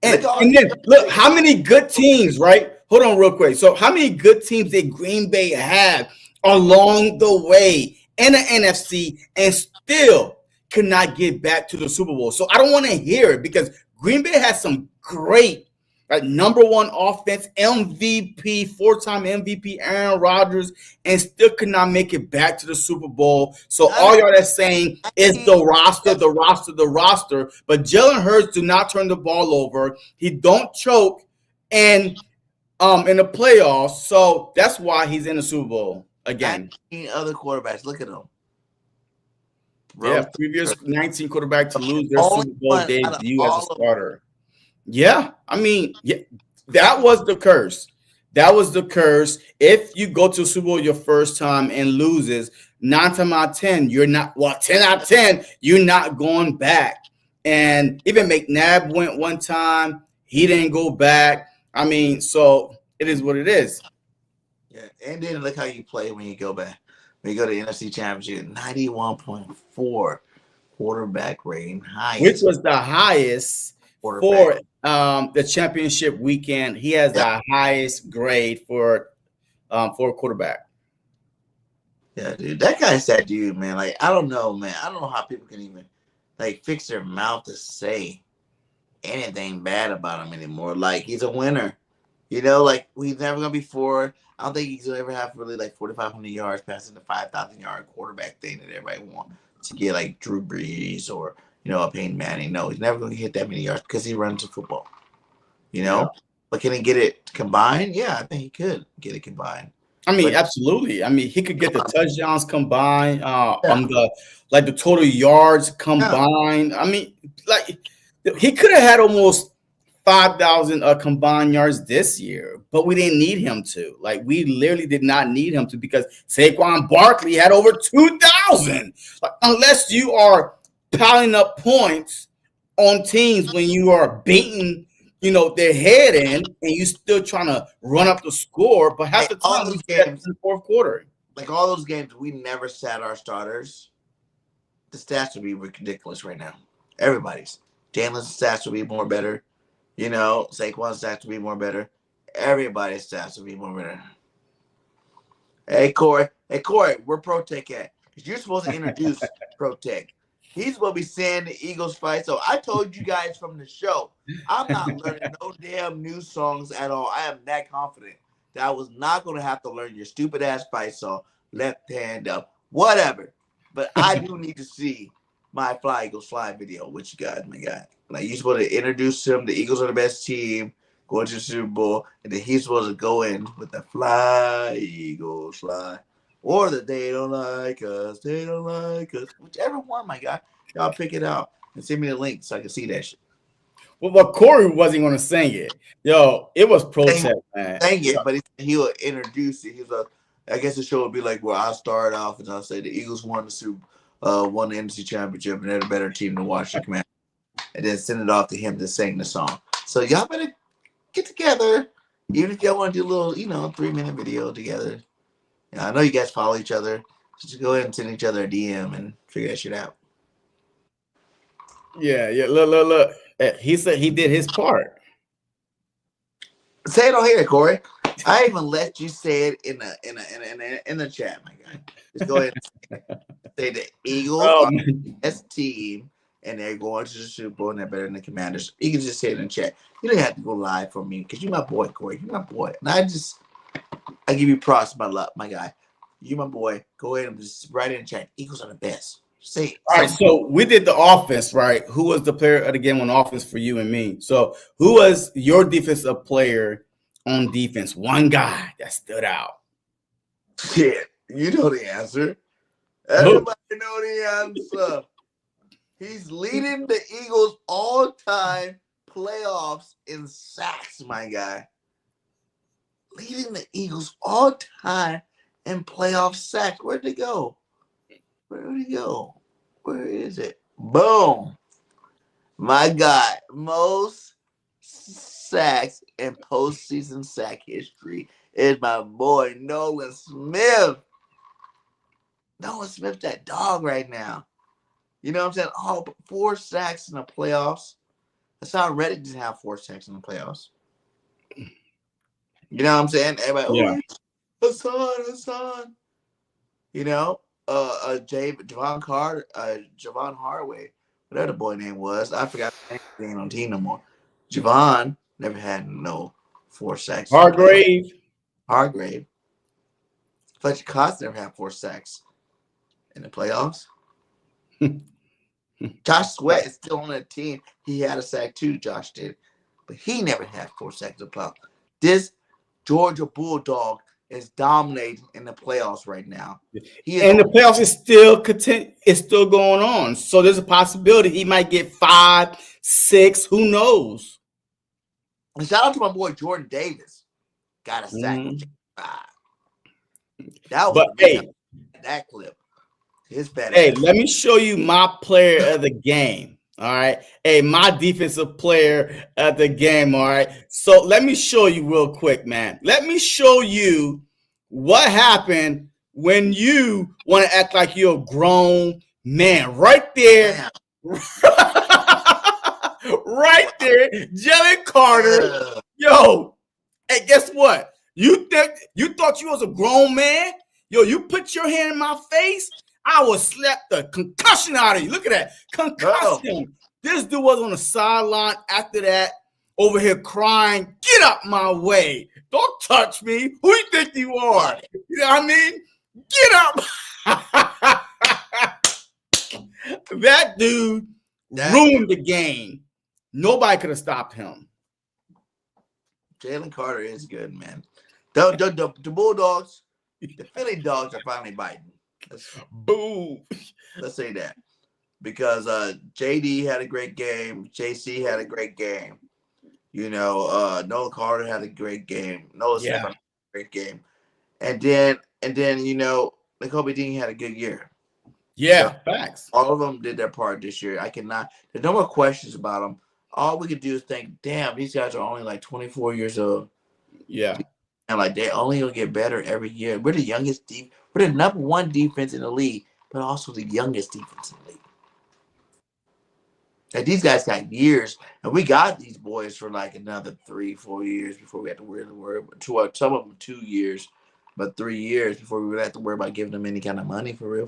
And then look, how many good teams, right? Hold on real quick. So how many good teams did Green Bay have along the way in the NFC and still could not get back to the Super Bowl? So I don't want to hear it because Green Bay has some great number 1 offense, MVP, 4-time MVP Aaron Rodgers, and still could not make it back to the Super Bowl. So all y'all that's saying is the roster. But Jalen Hurts do not turn the ball over. He don't choke in the playoffs. So that's why he's in the Super Bowl again. 19 other quarterbacks. Look at them. Yeah, previous 19 quarterback to lose their Super Bowl debut as a starter. Yeah, I mean, that was the curse. If you go to Super Bowl your first time and loses, 9 times out of 10, you're not. Well, 10 out of 10, you're not going back. And even McNabb went one time; he didn't go back. I mean, so it is what it is. Yeah, and then look how you play when you go back. When you go to the NFC Championship, 91.4 quarterback rating, highest, which was the highest for the championship weekend. He has the highest grade for a quarterback. Yeah, dude, that guy's that dude, man. Like, I don't know, man. I don't know how people can even fix their mouth to say anything bad about him anymore. Like, he's a winner. He's never gonna be 4. I don't think he's gonna ever have really 4,500 yards passing the 5,000-yard quarterback thing that everybody wants to get, like Drew Brees or a Peyton Manning. No, he's never going to hit that many yards because he runs to football. Yeah. But can he get it combined? Yeah, I think he could get it combined. I mean, absolutely. I mean, he could get the touchdowns combined, on the total yards combined. Yeah. I mean, he could have had almost 5,000 combined yards this year, but we didn't need him to. We literally did not need him to because Saquon Barkley had over 2,000. Unless you are piling up points on teams when you are beating, their head in, and you still trying to run up the score. But half the time, we get in the fourth quarter. All those games, we never sat our starters. The stats would be ridiculous right now. Everybody's. Jalen's stats would be more better. Saquon's stats would be more better. Everybody's stats would be more better. Hey, Corey, where Protech at? Because you're supposed to introduce Protech. He's supposed to be saying the Eagles fight. So I told you guys from the show, I'm not learning no damn new songs at all. I am that confident that I was not going to have to learn your stupid ass fight song, left hand up, whatever. But I do need to see my Fly Eagles Fly video with you guys, my guy. You're supposed to introduce him. The Eagles are the best team going to the Super Bowl, and then he's supposed to go in with the Fly Eagles Fly. or the They Don't Like Us, They Don't Like Us. Whichever one, my guy. Y'all pick it out and send me the link so I can see that shit. Well, but Corey wasn't going to sing it. Yo, it was protest, man. Sang it, but he will introduce it. He's like, I guess the show would be like where I start off and I'll say the Eagles won the NFC Championship and they're the better team to watch the Commanders, and then send it off to him to sing the song. So y'all better get together, even if y'all want to do a little, 3-minute video together. Yeah, I know you guys follow each other. Just go ahead and send each other a DM and figure that shit out. Yeah. Look. He said he did his part. Say it on here, Corey. I even let you say it in the chat, my guy. Just go ahead and say the Eagles are the best team and they're going to the Super Bowl and they're better than the Commanders. You can just say it in the chat. You don't have to go live for me because you're my boy, Corey. You're my boy. And I give you props, my guy. You're my boy. Go ahead and just write in the chat. Eagles are the best. Say it. All right, so we did the offense, right? Who was the player of the game on offense for you and me? So who was your defensive player on defense? One guy that stood out. Shit. You know the answer. Everybody know the answer. He's leading the Eagles all-time playoffs in sacks, my guy. Leading the Eagles all-time in playoff sacks. Where'd they go? Where is it? Boom. My God. Most sacks in postseason sack history is my boy Nolan Smith. Nolan Smith, that dog right now. You know what I'm saying? Oh, 4 sacks in the playoffs. Hassan Reddick didn't have 4 sacks in the playoffs. You know what I'm saying? Everybody, yeah. Hassan. You know? Javon Harway, whatever the boy name was. I forgot the name. He ain't on the team no more. Javon never had no 4 sacks. Hargrave. Fletcher Cox never had 4 sacks in the playoffs. Josh Sweat is still on that team. He had a sack too, Josh did. But he never had 4 sacks in the playoffs. This Georgia Bulldog is dominating in the playoffs right now. And the playoffs is still going on. So there's a possibility he might get 5, 6. Who knows? And shout out to my boy Jordan Davis. Got a sack. That was that clip. His bad. Hey, let me show you my player of the game. All right. Hey, my defensive player of the game. All right. So let me show you real quick, man. Let me show you what happened when you want to act like you're a grown man. Right there. Right there. Jalen Carter. Yo. Hey, guess what? You thought you was a grown man? Yo, you put your hand in my face, I will slap the concussion out of you. Look at that. Concussion. This dude was on the sideline after that, over here crying, get up my way. Don't touch me. Who you think you are? You know what I mean? Get up. That dude ruined the game. Nobody could have stopped him. Jalen Carter is good, man. The Bulldogs, the Philly Dogs are finally biting. Boom. Let's say that. Because JD had a great game. JC had a great game. You know, Noah Carter had a great game. Noah Smith had a great game. And then you know, Kobe Dean had a good year. Yeah, facts. All of them did their part this year. There's no more questions about them. All we could do is think, damn, these guys are only like 24 years old. Yeah. And like they only gonna get better every year. We're the youngest we're the number 1 defense in the league, but also the youngest defense in the league. Like these guys got years, and we got these boys for like another 3-4 years before we had to worry about some of them 2 years, but 3 years before we would have to worry about giving them any kind of money for real.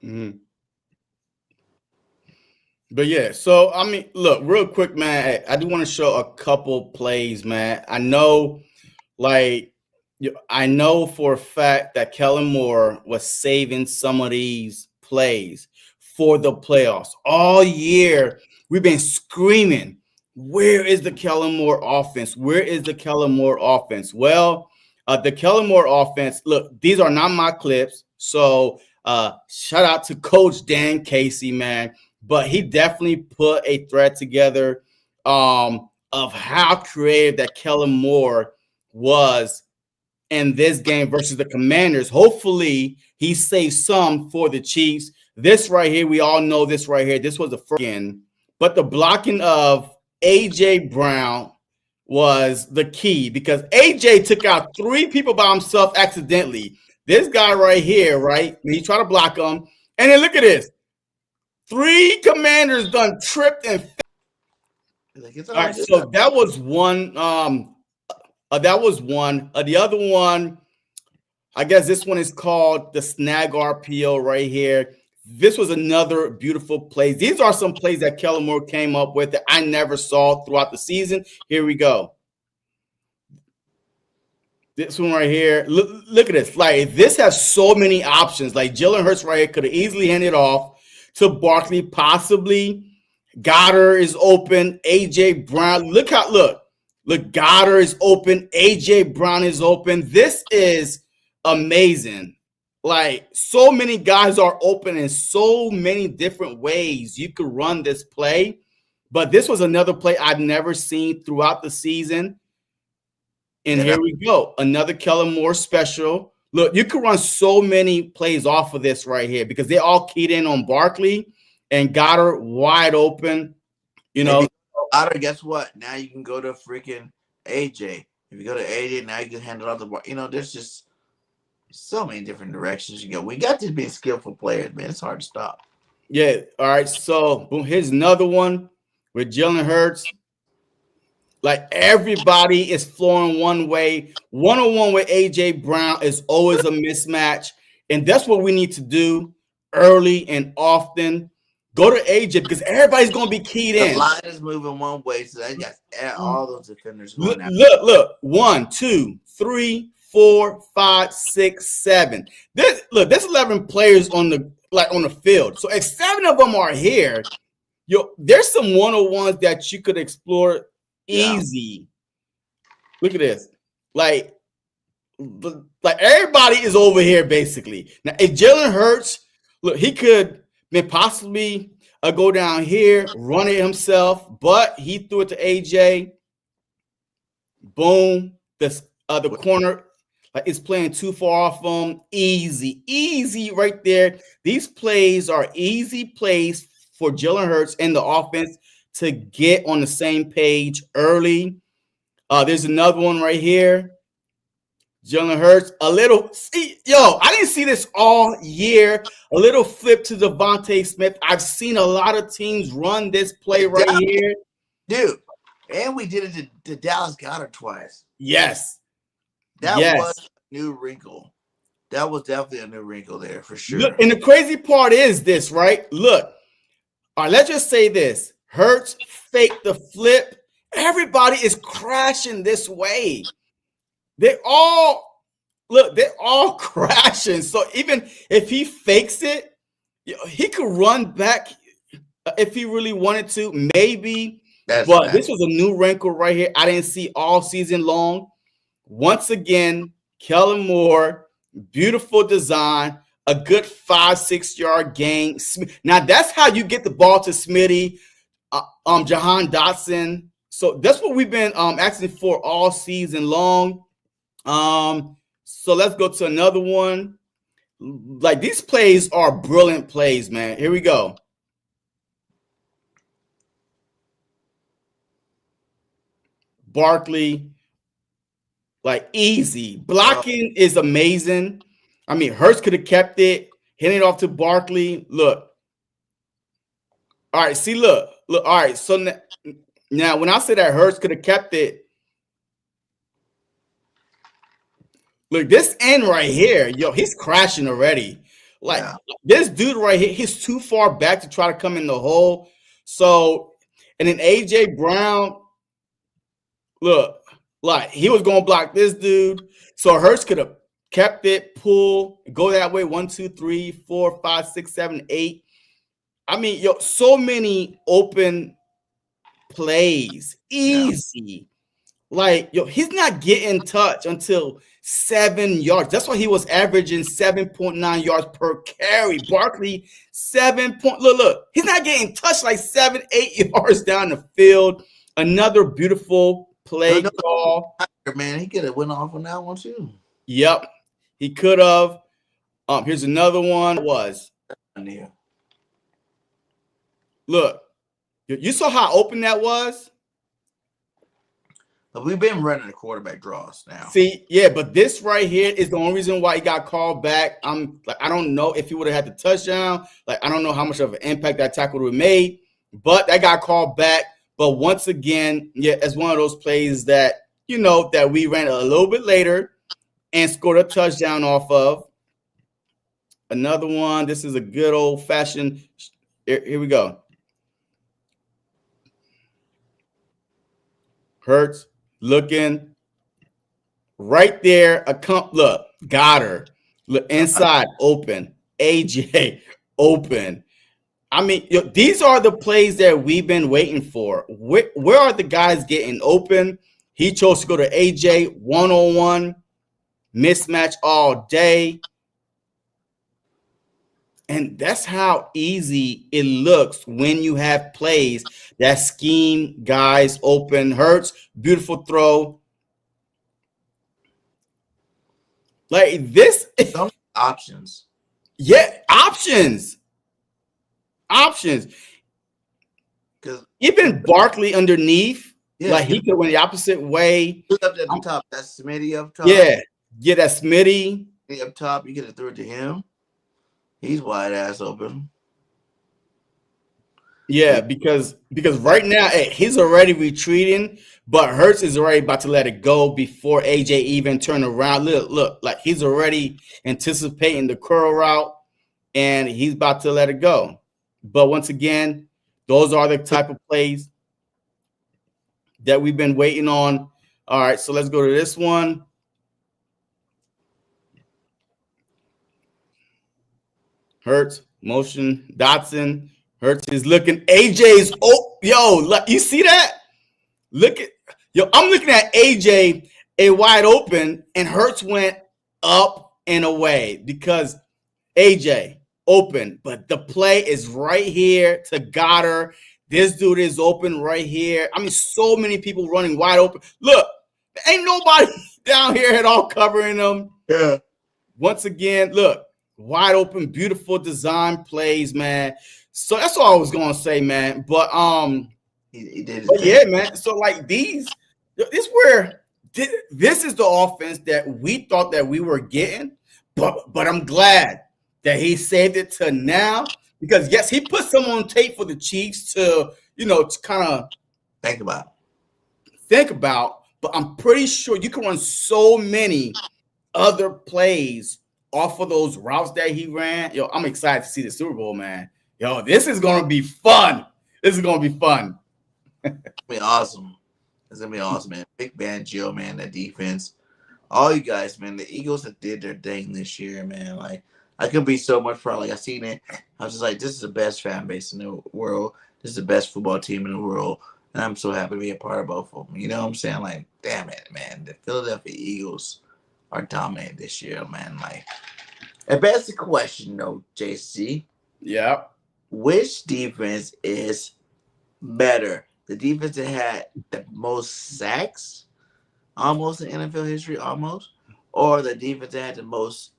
Mm-hmm. But yeah, so I mean, look, real quick, man. I do want to show a couple plays, man. I know for a fact that Kellen Moore was saving some of these plays for the playoffs. All year, we've been screaming, where is the Kellen Moore offense? Where is the Kellen Moore offense? Well, The Kellen Moore offense, look, these are not my clips. So shout out to Coach Dan Casey, man. But he definitely put a thread together of how creative that Kellen Moore was in this game versus the Commanders. Hopefully, he saves some for the Chiefs. This right here, we all know this right here. This was the first game. But the blocking of A.J. Brown was the key because AJ took out 3 people by himself accidentally. This guy right here, right? He tried to block him. And then look at this. 3 Commanders done tripped and all right, so that was one. That was one. The other one, I guess this one is called the snag RPO right here. This was another beautiful play. These are some plays that Kellen Moore came up with that I never saw throughout the season. Here we go. This one right here. Look at this. Like, this has so many options. Like, Jalen Hurts right here could have easily handed off to Barkley, possibly. Goddard is open. A.J. Brown. Look, Goddard is open. A.J. Brown is open. This is amazing. Like, so many guys are open in so many different ways you could run this play. But this was another play I've never seen throughout the season. And here we go. Another Kellen Moore special. Look, you could run so many plays off of this right here because they all keyed in on Barkley and Goddard wide open. You know, Goddard, guess what? Now you can go to freaking AJ. If you go to AJ, now you can handle out the ball. You know, there's just so many different directions you go. We got to be skillful players, man. It's hard to stop. Yeah. All right. So boom, here's another one with Jalen Hurts. Like, everybody is flowing one way. One-on-one with A.J. Brown is always a mismatch. And that's what we need to do early and often. Go to A.J. because everybody's going to be keyed in. The line is moving one way, so they got all those defenders going out. Look. 1, 2, 3, 4, 5, 6, 7. There's 11 players on the field. So if 7 of them are here, there's some one-on-ones that you could explore easy. Look at this. Like everybody is over here basically. Now, if Jalen Hurts, look, he could possibly go down here, run it himself, but he threw it to AJ. Boom. The corner is playing too far off him. Easy right there. These plays are easy plays for Jalen Hurts and the offense to get on the same page early. There's another one right here. Jalen Hurts, I didn't see this all year. A little flip to Devontae Smith. I've seen a lot of teams run this play right here. Dude, and we did it to Dallas Goedert twice. Yes. That was a new wrinkle. That was definitely a new wrinkle there for sure. Look, and the crazy part is this, right? Look, all right, let's just say this. Hurts fake the flip. Everybody is crashing this way. They're all crashing. So even if he fakes it, he could run back if he really wanted to, maybe. This was a new wrinkle right here. I didn't see all season long. Once again, Kellen Moore, beautiful design, a good 5-6 yard gain. Now that's how you get the ball to Smitty. Jahan Dotson. So that's what we've been asking for all season long. So let's go to another one. Like, these plays are brilliant plays, man. Here we go. Barkley, like, easy. Blocking is amazing. I mean, Hurts could have kept it, hitting it off to Barkley. Look. All right, see, look. All right, so now when I say that Hurts could have kept it, look, this end right here, he's crashing already. Like, this dude right here, he's too far back to try to come in the hole. So, and then A.J. Brown, look, like, he was going to block this dude. So Hurts could have kept it, pull, go that way. 1, 2, 3, 4, 5, 6, 7, 8. I mean, so many open plays, easy. Like, yo, he's not getting touch until 7 yards. That's why he was averaging 7.9 yards per carry. Barkley, 7 point. Look, he's not getting touched like 7-8 yards down the field. Another beautiful play call. Man, he could have went off on that one too. Yep, he could have. Here's another one. Look, you saw how open that was. But we've been running the quarterback draws now. See, yeah, but this right here is the only reason why he got called back. I don't know if he would have had the touchdown. Like, I don't know how much of an impact that tackle would have made, but that got called back. But once again, yeah, it's one of those plays that, you know, that we ran a little bit later and scored a touchdown off of. Another one. This is a good old-fashioned. Here we go. Hurts looking right there. Look, got her. Look, inside open. AJ open. I mean, these are the plays that we've been waiting for. Where are the guys getting open? He chose to go to AJ one-on-one, mismatch all day. And that's how easy it looks when you have plays that scheme guys open. Hurts, beautiful throw. Like this. Options. Yeah, options. Because even Barkley underneath, like he could went the opposite way. Look up at the top. That's Smitty up top. Yeah, that Smitty. Up top, you could have threw it to him. He's wide ass open. Yeah, because right now he's already retreating, but Hurts is already about to let it go before AJ even turn around. Look, like he's already anticipating the curl route, and he's about to let it go. But once again, those are the type of plays that we've been waiting on. All right, so let's go to this one. Hurts, motion, Dotson. Hurts is looking. AJ's, you see that? I'm looking at AJ a wide open, and Hurts went up and away because AJ open, but the play is right here to Goddard. This dude is open right here. I mean, so many people running wide open. Look, ain't nobody down here at all covering them. Yeah. Once again, look. Wide open, beautiful design plays, man. So that's all I was gonna say, man. But he did. But yeah, man. So like this is the offense that we thought that we were getting, but I'm glad that he saved it to now because yes, he put some on tape for the Chiefs to kind of think about. But I'm pretty sure you can run so many other plays off of those routes that he ran. I'm excited to see the Super Bowl, man. This is going to be fun. It's going to be fun. It's going to be awesome. It's going to be awesome, man. Big Banjo, man, that defense. All you guys, man, the Eagles have did their thing this year, man. Like, I could be so much proud. Like, I seen it. I was just like, this is the best fan base in the world. This is the best football team in the world. And I'm so happy to be a part of both of them. You know what I'm saying? Like, damn it, man. The Philadelphia Eagles are dominant this year, man. Like, and that's the question, though, JC. Yeah. Which defense is better? The defense that had the most sacks, almost in NFL history, or the defense that had the most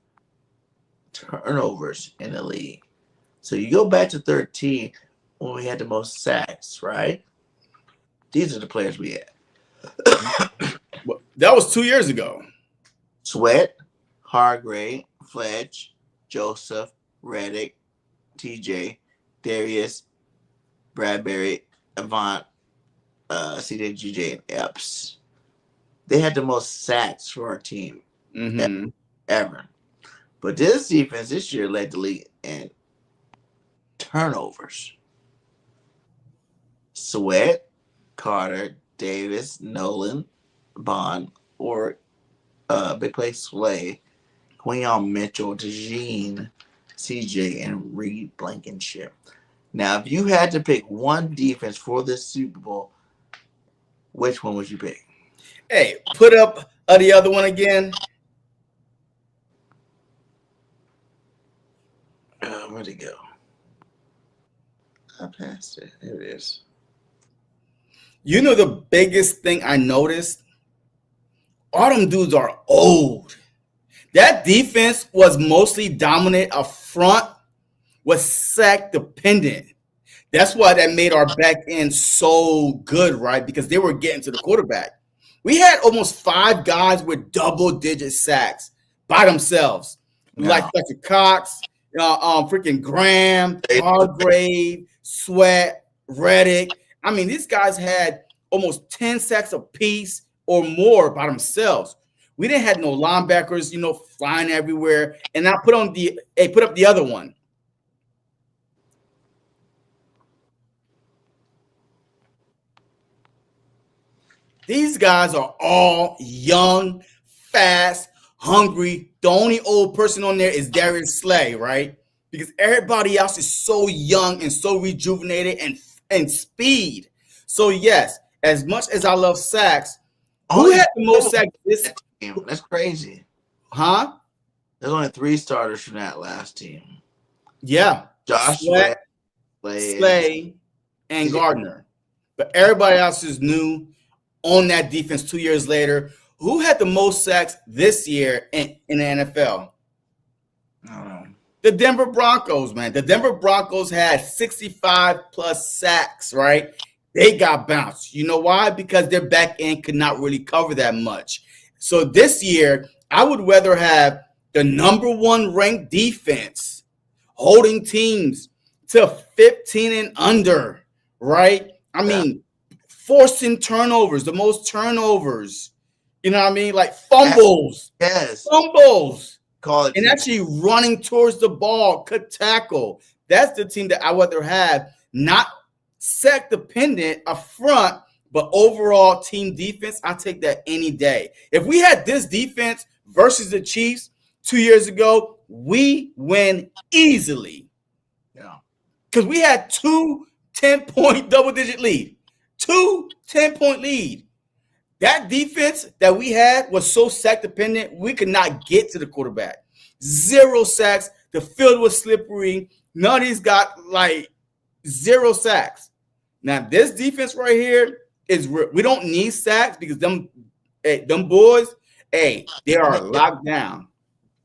turnovers in the league? So you go back to 13 when we had the most sacks, right? These are the players we had. That was 2 years ago. Sweat, Hargrave, Fletch, Joseph, Reddick, TJ, Darius, Bradbury, Avant, CJGJ, and Epps. They had the most sacks for our team ever. But this defense this year led the league in turnovers. Sweat, Carter, Davis, Nolan, Bond, or Big Play Slay, Quinion Mitchell, DeJean, CJ, and Reed Blankenship. Now, if you had to pick one defense for this Super Bowl, which one would you pick? Hey, put up the other one again. Where'd it go? I passed it. Here it is. You know the biggest thing I noticed? All them dudes are old. That defense was mostly dominant up front, was sack dependent. That's why that made our back end so good, right? Because they were getting to the quarterback. We had almost 5 guys with double-digit sacks by themselves, like No. Fletcher Cox, freaking Graham, Hargrave, Sweat, Reddick. I mean, these guys had almost 10 sacks apiece or more by themselves. We didn't have no linebackers, flying everywhere. And I put up the other one. These guys are all young, fast, hungry. The only old person on there is Darius Slay, right? Because everybody else is so young and so rejuvenated and speed. So yes, as much as I love sacks, who had the most sacks this team? That's crazy. Huh? There's only 3 starters from that last team. Yeah. Josh Sweat, Slay, and Gardner. But everybody else is new on that defense 2 years later. Who had the most sacks this year in the NFL? I don't know. The Denver Broncos, man. The Denver Broncos had 65 plus sacks, right? They got bounced. You know why? Because their back end could not really cover that much. So this year, I would rather have the number 1 ranked defense holding teams to 15 and under, right? I mean, forcing turnovers, the most turnovers. You know what I mean? Like fumbles. Yes. Fumbles. Call it. And actually running towards the ball, could tackle. That's the team that I would rather have, not sack dependent up front, but overall team defense. I take that any day. If we had this defense versus the Chiefs 2 years ago, we win easily. Yeah. Because we had 2 10-point double-digit lead. 2 10-point lead. That defense that we had was so sack dependent, we could not get to the quarterback. 0 sacks. The field was slippery. None of these got like 0 sacks. Now, this defense right here is we don't need sacks because them boys, they are locked down.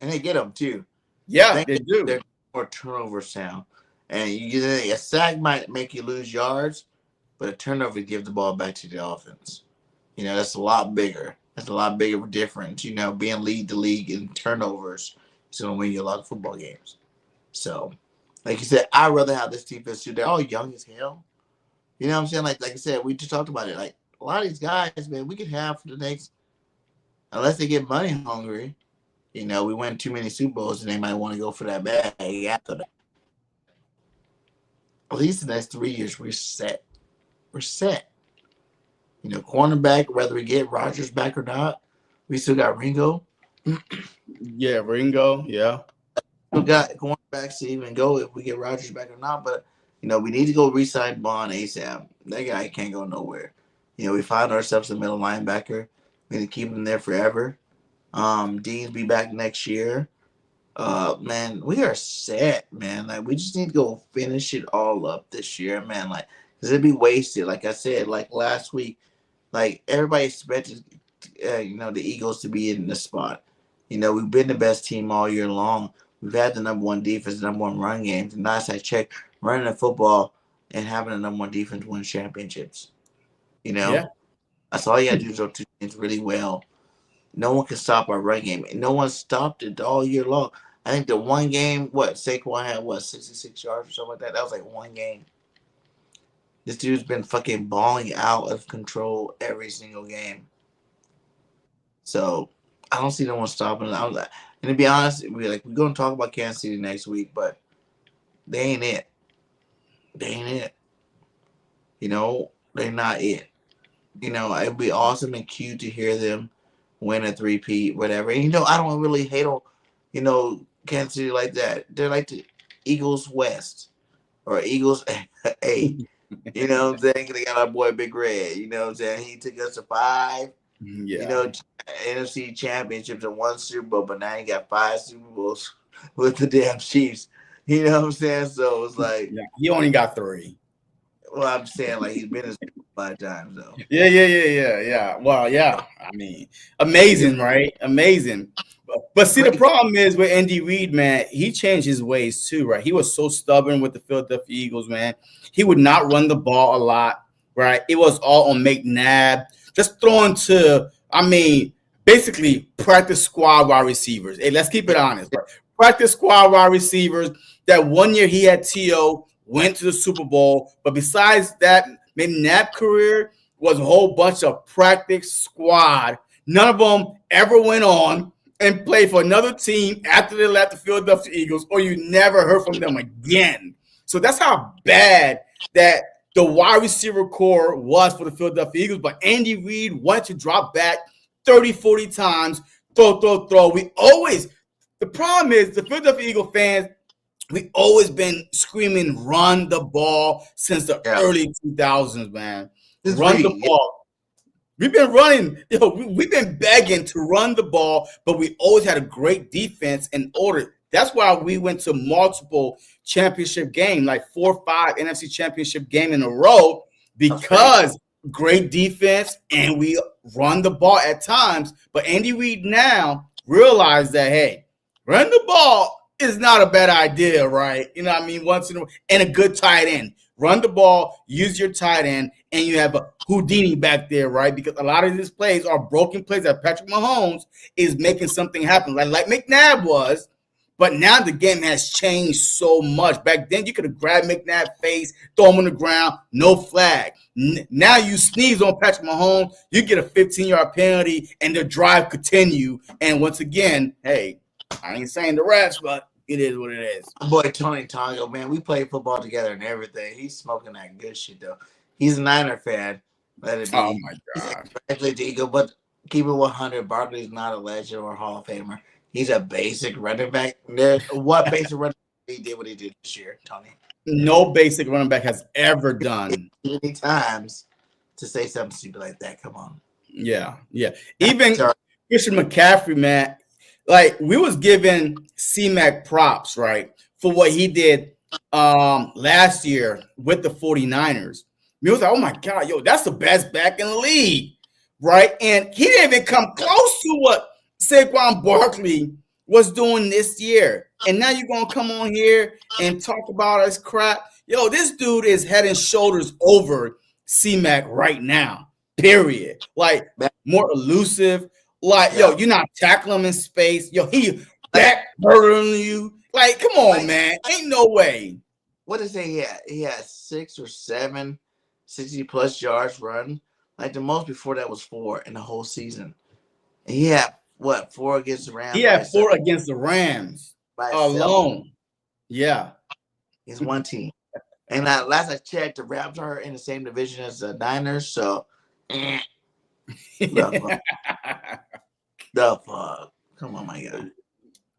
And they get them too. Yeah, they do. They're more turnover sound. And a sack might make you lose yards, but a turnover give the ball back to the offense. That's a lot bigger. That's a lot bigger of a difference. Being lead the league in turnovers is going to win you a lot of football games. So, like you said, I'd rather have this defense too. They're all young as hell. You know what I'm saying? Like I said, we just talked about it. Like a lot of these guys, man, we could have for the next, unless they get money hungry. We win too many Super Bowls and they might want to go for that bag after that. At least the next 3 years, we're set. We're set. Cornerback, whether we get Rodgers back or not, we still got Ringo. Yeah, Ringo. Yeah. We got cornerbacks to even go if we get Rodgers back or not. But, we need to go re-sign Bond ASAP. That guy can't go nowhere. We find ourselves a middle linebacker. We need to keep him there forever. Dean's be back next year. Man, we are set, man. Like, we just need to go finish it all up this year, man. Like, because it'd be wasted. Like I said, like last week, like everybody expected, the Eagles to be in the spot. We've been the best team all year long. We've had the number 1 defense, the number 1 run game. And last I checked, running the football and having the number 1 defense win championships. Yeah. That's all you got to do is those 2 things really well. No one can stop our run game. And no one stopped it all year long. I think the one game, Saquon had, 66 yards or something like that? That was like one game. This dude's been fucking balling out of control every single game. So I don't see no one stopping it. And to be honest, we're going to talk about Kansas City next week, but they ain't it. They ain't it. They're not it. It'd be awesome and cute to hear them win a 3-peat, whatever. And, I don't really hate on, Kansas City like that. They're like the Eagles West or Eagles A. You know what I'm saying? They got our boy Big Red. You know what I'm saying? He took us to 5. Yeah. You know, NFC championships and 1 Super Bowl, but now you got 5 Super Bowls with the damn Chiefs. You know what I'm saying? So it's like, Yeah. He only got 3. well, I'm saying like he's been in Super Bowl 5 times though. Yeah. Well, yeah. I mean, amazing, right? Amazing. But see, the problem is with Andy Reid, man, he changed his ways too, right? He was so stubborn with the Philadelphia Eagles, man. He would not run the ball a lot, right? It was all on McNabb, just throwing to, I mean, basically practice squad wide receivers. Hey, let's keep it honest, right? Practice squad wide receivers. That one year he had T.O., went to the Super Bowl, but besides that, McNabb career was a whole bunch of practice squad. None of them ever went on and played for another team after they left the Philadelphia Eagles, or you never heard from them again. So that's how bad that the wide receiver core was for the Philadelphia Eagles. But Andy Reid wanted to drop back 30, 40 times, throw. The problem is the Philadelphia Eagle fans, we always been screaming run the ball since the early 2000s, man. Run the ball. We've been running, we've been begging to run the ball, but we always had a great defense in order. That's why we went to multiple championship games, like 4 or 5 NFC championship game in a row, because great defense and we run the ball at times. But Andy Reid now realized that, hey, run the ball is not a bad idea, right? You know what I mean? Once in a while, and a good tight end. Run the ball, use your tight end, and you have a Houdini back there, right? Because a lot of these plays are broken plays that Patrick Mahomes is making something happen, like McNabb was. But now the game has changed so much. Back then, you could have grabbed McNabb's face, throw him on the ground, no flag. Now you sneeze on Patrick Mahomes, you get a 15-yard penalty, and the drive continue. And once again, hey, I ain't saying the rest, but it is what it is. Boy, Tony Tongo, man, we played football together and everything. He's smoking that good shit, though. He's a Niner fan. Let it be. Oh, my God. He's Eagle, but keep it 100. Barkley's not a legend or Hall of Famer. He's a basic running back. What basic running back he did what he did this year, Tony? No basic running back has ever done. Many times to say something stupid like that. Come on. Yeah. Even Christian McCaffrey, man, like we was giving C-Mac props, right, for what he did last year with the 49ers. We was like, oh my God, that's the best back in the league, right? And he didn't even come close to what Saquon Barkley was doing this year. And now you're going to come on here and talk about us crap. This dude is head and shoulders over C-Mac right now, period. Like, more elusive. Like, you're not tackling him in space. He back murdering you. Like, come on, man. Ain't no way. What did he had? He had 6 or 7 60-plus yards run. Like, the most before that was 4 in the whole season. And he had, 4 against the Rams? He had 4 against the Rams alone. Yeah. He's one team. And last I checked, the Rams are in the same division as the Niners, so the fuck. Come on, my God.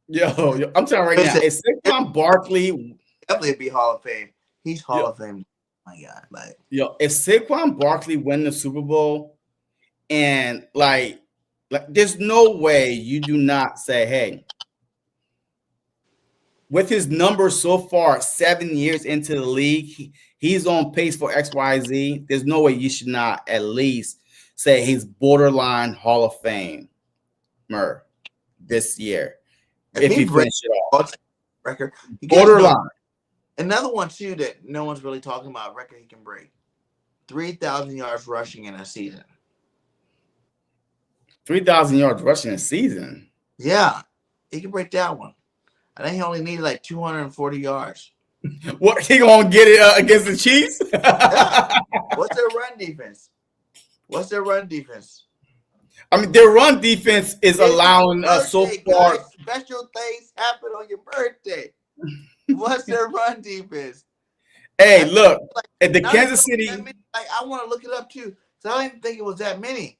Yo, I'm telling you right now, it's Saquon Barkley. Definitely be Hall of Fame. He's Hall of Fame. Oh my God. Like, if Saquon Barkley win the Super Bowl and like there's no way you do not say, hey, with his numbers so far, 7 years into the league, he's on pace for XYZ. There's no way you should not at least say he's borderline Hall of Fame this year. If he finishes it off. Record. Borderline. Another one, too, that no one's really talking about, record he can break. 3,000 yards rushing in a season. 3,000 yards rushing a season? Yeah. He can break that one. I think he only needed like 240 yards. What, he gonna get it against the Chiefs? What's their run defense? I mean, their run defense is allowing us so far. Guys, special things happen on your birthday. What's their run defense? Hey, look, at the Kansas City. I want to look it up too. So I didn't think it was that many.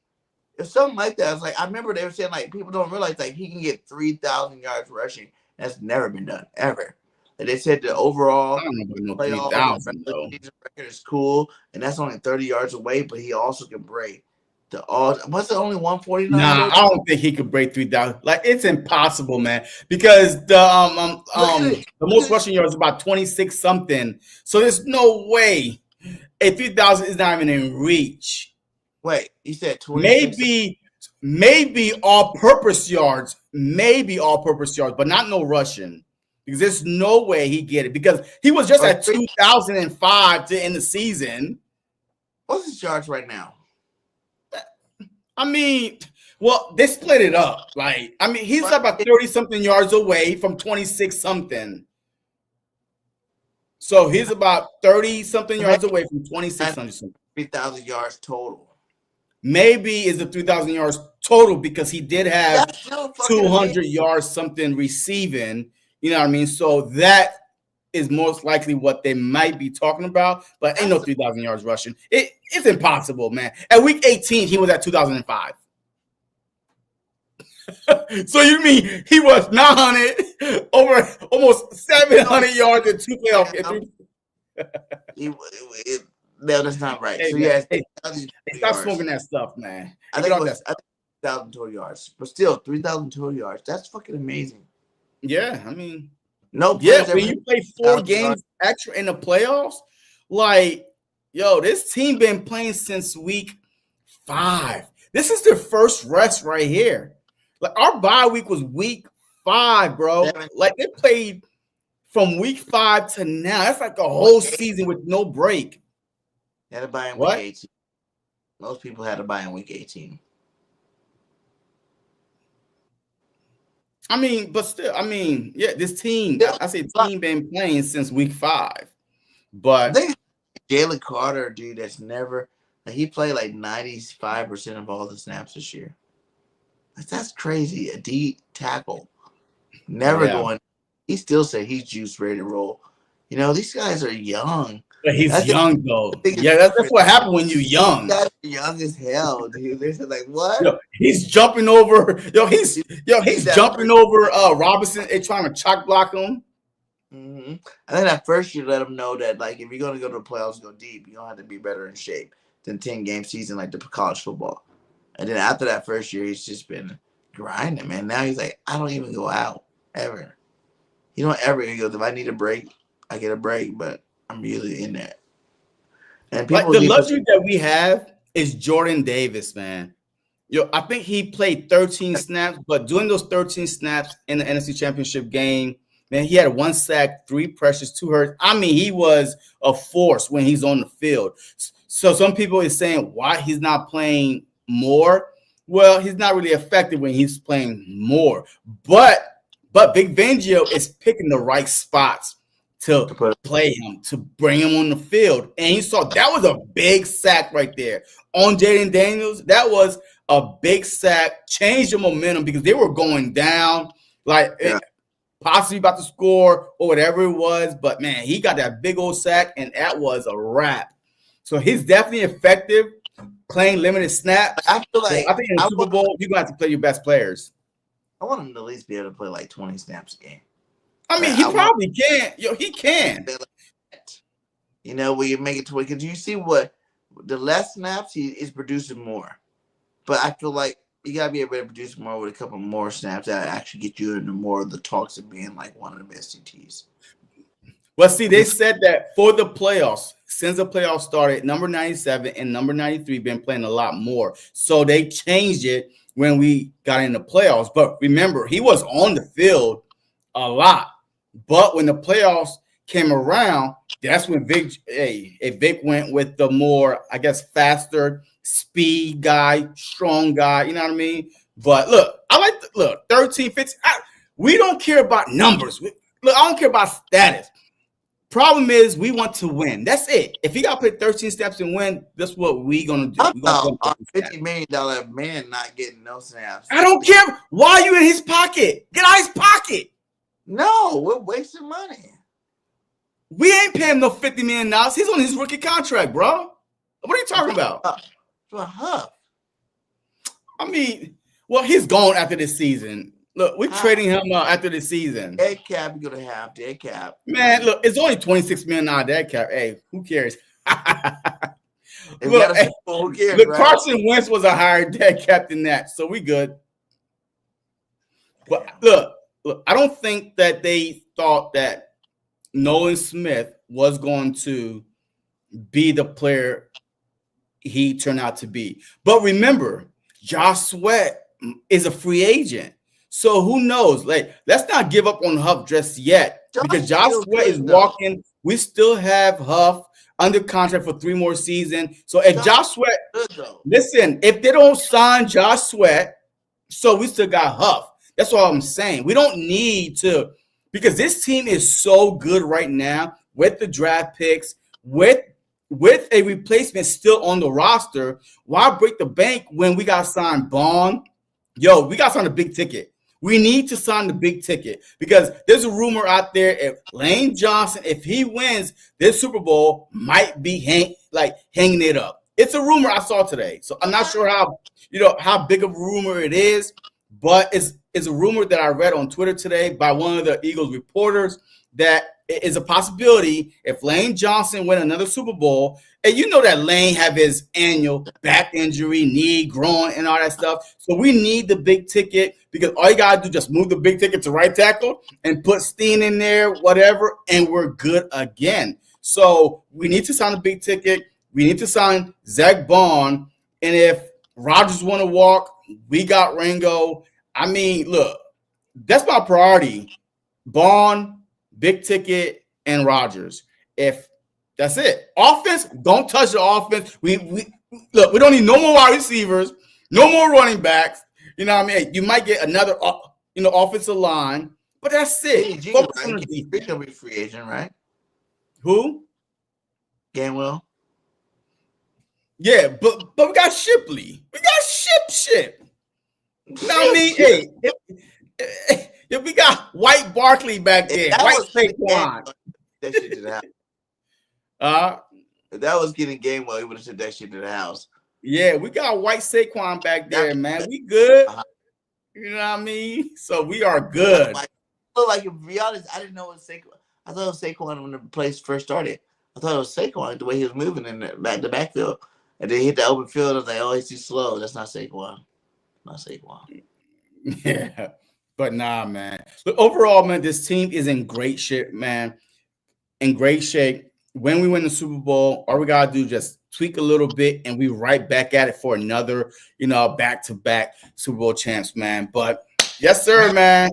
If something like that, I was like, I remember they were saying like people don't realize like he can get 3,000 yards rushing. That's never been done ever. And they said the overall playoff record is cool, and that's only 30 yards away. But he also can break Was it only 149? Nah, I don't think he could break 3,000. Like, it's impossible, man. Because the most rushing yards is about 26 something. So there's no way a 3,000 is not even in reach. Wait, you said 26? Maybe all-purpose yards. Maybe all-purpose yards, but not no rushing. Because there's no way he get it. Because he was just at 2,005 to end the season. What's his yards right now? I mean, well, they split it up. Like, I mean, he's about 30-something yards away from 26-something. So he's about 30-something yards away from 26-something. 3,000 yards total. Maybe is the 3,000 yards total because he did have 200 amazing. yards something receiving. You know what I mean? So that is most likely what they might be talking about. But ain't no 3,000 yards rushing. It's impossible, man. At week 18, he was at 2,005. So you mean he was 900 over almost 700 yards in 2 playoff games? No, that's not right. Hey, So man, yeah, stop smoking that stuff, man. I think it was 3,000 total yards, but still 3,000 total yards. That's fucking amazing. Yeah, I mean, no. Yeah, when you play 4 games extra in the playoffs, like, yo, this team been playing since week 5. This is their first rest right here. Like, our bye week was week 5, bro. 7. Like, they played from week 5 to now. That's like a whole season with no break. They had to buy in week 18. Most people had to buy in week 18. I mean, but still, I mean, yeah, this team, I say team been playing since week 5. But I think Jalen Carter, dude, that's never he played like 95% of all the snaps this year. That's crazy. A D tackle. Never going. He still said he's juiced, ready to roll. You know, these guys are young. But he's young, though. Yeah, that's what happened when you're young. These guys are young as hell, dude. They're like, what? Yo, he's jumping over. He's jumping over Robinson and trying to chalk block him. Mm-hmm. I think at first you let him know that, like, if you're going to go to the playoffs, go deep, you're going to have to be better in shape than 10-game season like the college football. And then after that first year, he's just been grinding, man. Now he's like, I don't even go out ever. You don't ever. He goes, if I need a break, I get a break, but I'm usually in there. And people, like, the luxury that we have is Jordan Davis, man. Yo, I think he played 13 snaps, but during those 13 snaps in the NFC Championship game, man, he had 1 sack, 3 pressures, 2 hurts. I mean, he was a force when he's on the field. So some people is saying why he's not playing more. Well, he's not really effective when he's playing more. But Big Fangio is picking the right spots to play him, to bring him on the field. And he saw that was a big sack right there on Jaden Daniels. That was a big sack, changed the momentum because they were going down, like possibly about to score or whatever it was. But, man, he got that big old sack, and that was a wrap. So he's definitely effective playing limited snaps. I feel like I think in the Super Bowl, you're going to have to play your best players. I want him to at least be able to play like 20 snaps a game. I mean, he probably can. Yo, he can. You know, we make it to it because you see what the less snaps he is producing more. But I feel like you gotta be able to produce more with a couple more snaps that actually get you into more of the talks of being like one of the best CTs. Well, see, they said that for the playoffs, since the playoffs started, number 97 and number 93 been playing a lot more. So they changed it when we got in the playoffs. But remember, he was on the field a lot. But when the playoffs came around, that's when Vic went with the more, I guess, faster speed guy, strong guy. You know what I mean? But look, 13, 15. We don't care about numbers. Look, I don't care about status. Problem is, we want to win. That's it. If you got to play 13 steps and win, that's what we gonna do. I'm a $50 million man not getting no snaps. I don't care. Why are you in his pocket? Get out of his pocket. No, we're wasting money. We ain't paying him no $50 million. He's on his rookie contract, bro. What are you talking about? For Huff. I mean, well, he's gone after this season. Look, we're trading him after the season. Dead cap, you're going to have dead cap. Man, look, it's only $26 million dead cap. Hey, who cares? If we got a Super Bowl, who cares, right? Carson Wentz was a higher dead captain that, so we good. But look, I don't think that they thought that Nolan Smith was going to be the player he turned out to be. But remember, Josh Sweat is a free agent. So who knows? Like, let's not give up on Huff just yet because Josh Sweat is walking. We still have Huff under contract for 3 more seasons. So if Josh Sweat, listen, if they don't sign Josh Sweat, so we still got Huff. That's all I'm saying. We don't need to, because this team is so good right now with the draft picks, with a replacement still on the roster. Why break the bank when we got to sign Bond? Yo, we got to sign a big ticket. We need to sign the big ticket because there's a rumor out there if Lane Johnson, if he wins this Super Bowl, might be hanging it up. It's a rumor I saw today. So I'm not sure how big of a rumor it is, but it's a rumor that I read on Twitter today by one of the Eagles reporters that it is a possibility if Lane Johnson win another Super Bowl, and you know that Lane have his annual back injury, knee, groin, and all that stuff. So we need the big ticket because all you got to do is just move the big ticket to right tackle and put Steen in there, whatever, and we're good again. So we need to sign a big ticket. We need to sign Zach Bond. And if Rodgers want to walk, we got Ringo. I mean, look, that's my priority. Bond, big ticket, and Rodgers. If that's it. Offense, don't touch the offense. We look, we don't need no more wide receivers, no more running backs. You know what I mean? You might get another offensive line, but that's it. He's gonna be free agent, right? Who? Gainwell. Yeah, but we got Shipley. We got Ship. You know what I mean? Hey, if we got White Barkley back there, White Saquon. That shit to the house. If that was getting Gainwell, he would have sent that shit to the house. Yeah, we got White Saquon back there, man. We good. You know what I mean? So we are good. Like, to be honest, I didn't know it was Saquon. I thought it was Saquon when the place first started. I thought it was Saquon the way he was moving in the backfield. And then hit the open field. I was like, oh, he's too slow. That's not Saquon. Not Saquon. Yeah. But nah, man. But overall, man, this team is in great shape, man. In great shape. When we win the Super Bowl, all we gotta do is just tweak a little bit, and we right back at it for another, back-to-back Super Bowl champs, man. But yes, sir, man.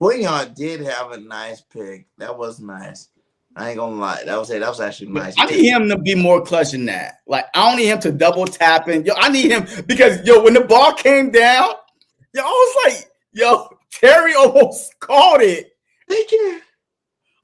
Boyan did have a nice pick. That was nice. I ain't gonna lie. That was actually nice. I need him to be more clutch than that. Like, I don't need him to double tapping. I need him because when the ball came down, I was like, Terry almost caught it. Thank you.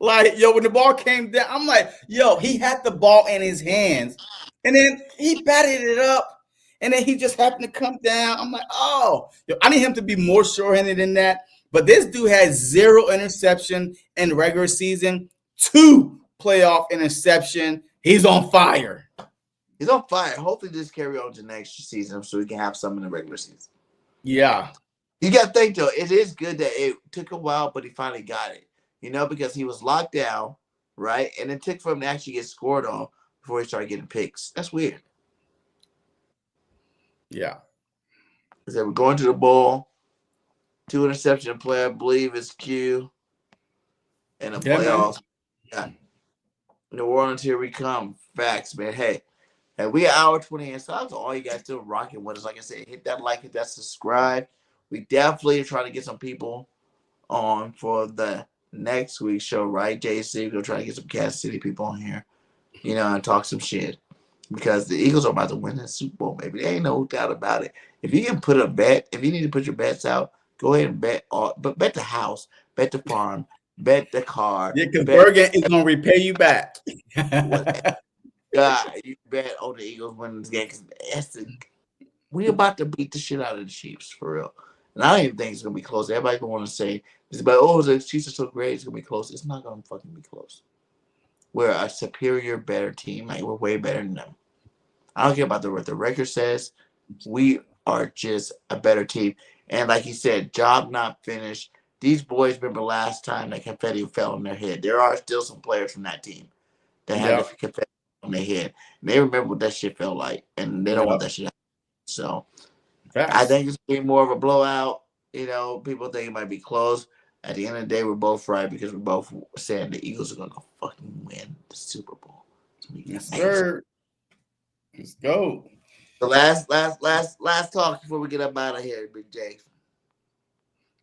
Like, when the ball came down, I'm like, he had the ball in his hands. And then he batted it up. And then he just happened to come down. I'm like, I need him to be more sure-handed than that. But this dude has 0 interception in the regular season, 2 playoff interception. He's on fire. He's on fire. Hopefully this carry on to next season so we can have some in the regular season. Yeah. You got to think, though, it is good that it took a while, but he finally got it. Because he was locked down, right? And it took for him to actually get scored on before he started getting picks. That's weird. Yeah. Because we're going to the bowl. 2 interception play, I believe, is Q. And the playoffs. Yeah. New Orleans, here we come. Facts, man. Hey, we got hour 20 in. So that's all you guys still rocking with us. Like I said, hit that like, hit that subscribe. We definitely are trying to get some people on for the next week's show, right, JC? We're going to try to get some Kansas City people on here, and talk some shit. Because the Eagles are about to win the Super Bowl, baby. There ain't no doubt about it. If you can put a bet, if you need to put your bets out, go ahead and bet. But bet the house, bet the farm, bet the car. Yeah, because Birdgang is going to repay you back. God, you bet on the Eagles winning this game. Because we about to beat the shit out of the Chiefs, for real. And I don't even think it's going to be close. Everybody's going to want to say, the Chiefs are so great, it's going to be close. It's not going to fucking be close. We're a superior, better team. Like, we're way better than them. I don't care about what the record says. We are just a better team. And like he said, job not finished. These boys remember last time that confetti fell on their head. There are still some players from that team that had the confetti on their head. And they remember what that shit felt like, and they don't want that shit. So I think it's gonna be more of a blowout. You know, people think it might be close. At the end of the day, we're both right because we're both saying the Eagles are gonna go fucking win the Super Bowl. Yes, sir. Let's go. The last talk before we get up out of here, Big J.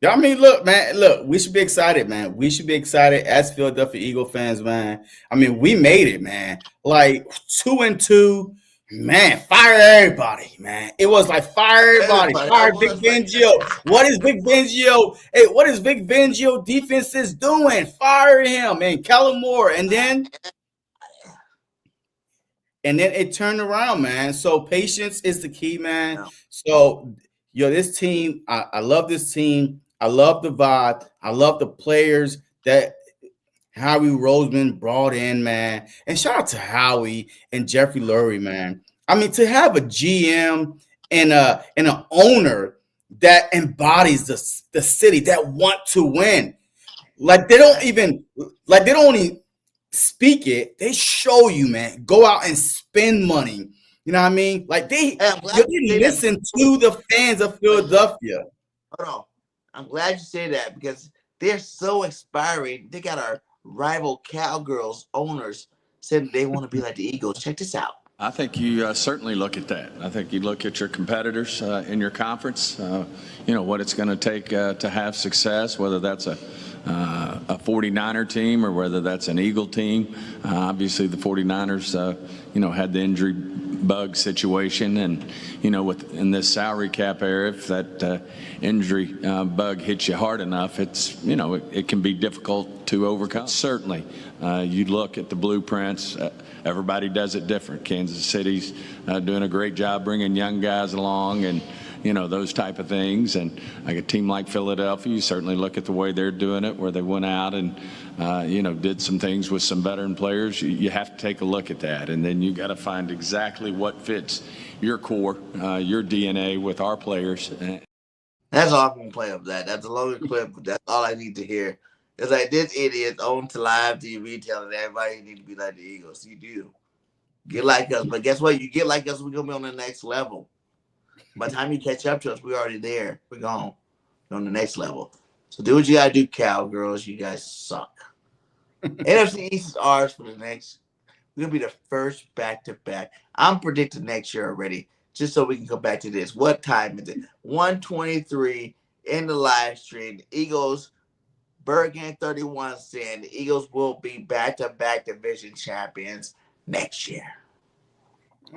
Yeah, I mean, look, man, look, we should be excited, man. We should be excited as Philadelphia Eagle fans, man. I mean, we made it, man. Like 2-2, man. Fire everybody, man. It was like fire everybody. Fire Vic Fangio. What is Vic Fangio? Hey, what is Vic Fangio defenses doing? Fire him, man. Kellen Moore, and then it turned around, man. So patience is the key, man. So, this team, I love this team. I love the vibe. I love the players that Howie Roseman brought in, man. And shout out to Howie and Jeffrey Lurie, man. I mean, to have a GM and an owner that embodies the city, that want to win. Like they don't even speak it. They show you, man. Go out and spend money. You know what I mean? Like they listen to the fans of Philadelphia. Hold on. I'm glad you say that because they're so inspiring. They got our rival Cowgirls owners saying they want to be like the Eagles. Check this out. I think you certainly look at that. I think you look at your competitors in your conference, what it's going to take to have success, whether that's a 49er team or whether that's an Eagle team. Obviously, the 49ers, had the injury bug situation, and in this salary cap era, if that injury bug hits you hard enough, it's it can be difficult to overcome. Certainly, you look at the blueprints. Everybody does it different. Kansas City's doing a great job bringing young guys along, and those type of things. And like a team like Philadelphia, you certainly look at the way they're doing it, where they went out and did some things with some veteran players. You have to take a look at that, and then you got to find exactly what fits your core, your DNA with our players. That's all I'm gonna play of that. That's a longer clip, but that's all I need to hear. It's like this idiot on to live TV telling everybody need to be like the Eagles. You do. Get like us. But guess what? You get like us, we're gonna be on the next level. By the time you catch up to us, we're already there. We're gone. We're on the next level. So do what you gotta do, Cowgirls. You guys suck. NFC East is ours for the next. We're gonna be the first back-to-back. I'm predicting next year already, just so we can go back to this. What time is it? 1:23 in the live stream. The Eagles, Birdgang 31 saying the Eagles will be back-to-back division champions next year.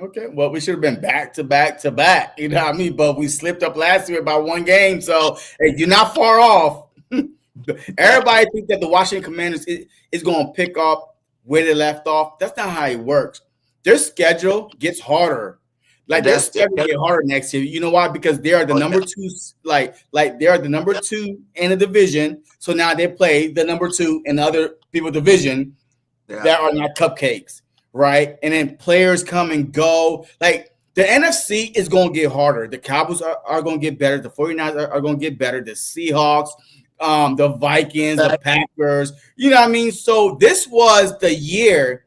Okay, well, we should have been back to back to back. You know what I mean? But we slipped up last year by one game. So hey, you're not far off. Everybody thinks that the Washington Commanders is going to pick up where they left off. That's not how it works. Their schedule gets harder. Like their schedule get harder next year. You know why? Because they are the number two. Like they are the number two in the division. So now they play the number two in the other people's division that are not cupcakes. Right. And then players come and go. Like the NFC is going to get harder. The Cowboys are going to get better. The 49ers are going to get better. The Seahawks, the Vikings, the Packers. You know what I mean? So this was the year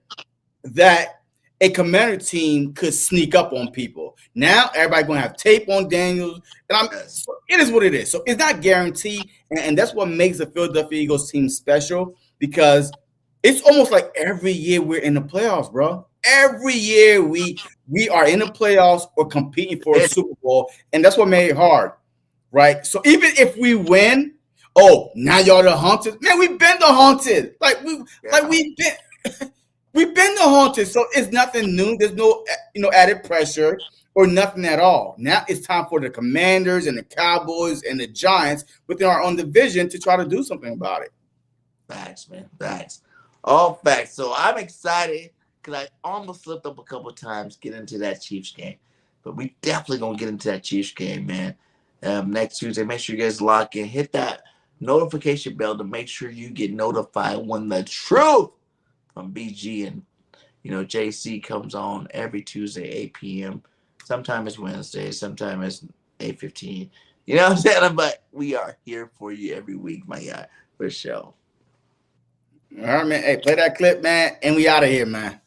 that a Commander team could sneak up on people. Now everybody's going to have tape on Daniels. And so it is what it is. So it's not guaranteed. And that's what makes the Philadelphia Eagles team special, because it's almost like every year we're in the playoffs, bro. Every year we are in the playoffs or competing for a Super Bowl, and that's what made it hard, right? So even if we win, now y'all the haunted. Man, we've been the haunted. We've been the haunted. So it's nothing new. There's no added pressure or nothing at all. Now it's time for the Commanders and the Cowboys and the Giants within our own division to try to do something about it. Facts, man. Facts. All facts. So I'm excited because I almost slipped up a couple of times getting into that Chiefs game. But we definitely going to get into that Chiefs game, man. Next Tuesday, make sure you guys lock in. Hit that notification bell to make sure you get notified when the truth from BG and, JC comes on every Tuesday, 8 p.m. Sometimes it's Wednesday. Sometimes it's 8:15. You know what I'm saying? But we are here for you every week, my guy, for sure. All right, man. Hey, play that clip, man, and we out of here, man.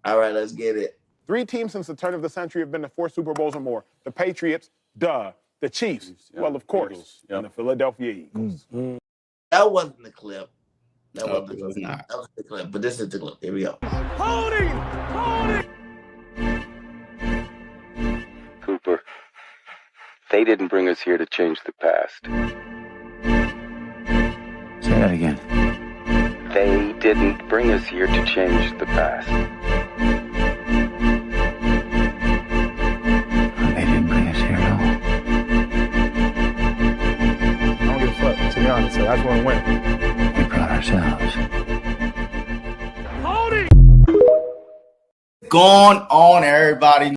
All right, let's get it. 3 teams since the turn of the century have been to 4 Super Bowls or more. The Patriots, duh. The Chiefs, well, of course. Eagles, yep. And the Philadelphia Eagles. That wasn't the clip. That No, wasn't the it clip. was not. That was the clip, but this is the clip. Here we go. Cooper, they didn't bring us here to change the past. Say that again. They didn't bring us here to change the past. They didn't bring us here at all. I don't give a fuck, to be honest. So I just want to win. We brought ourselves. Going on, everybody.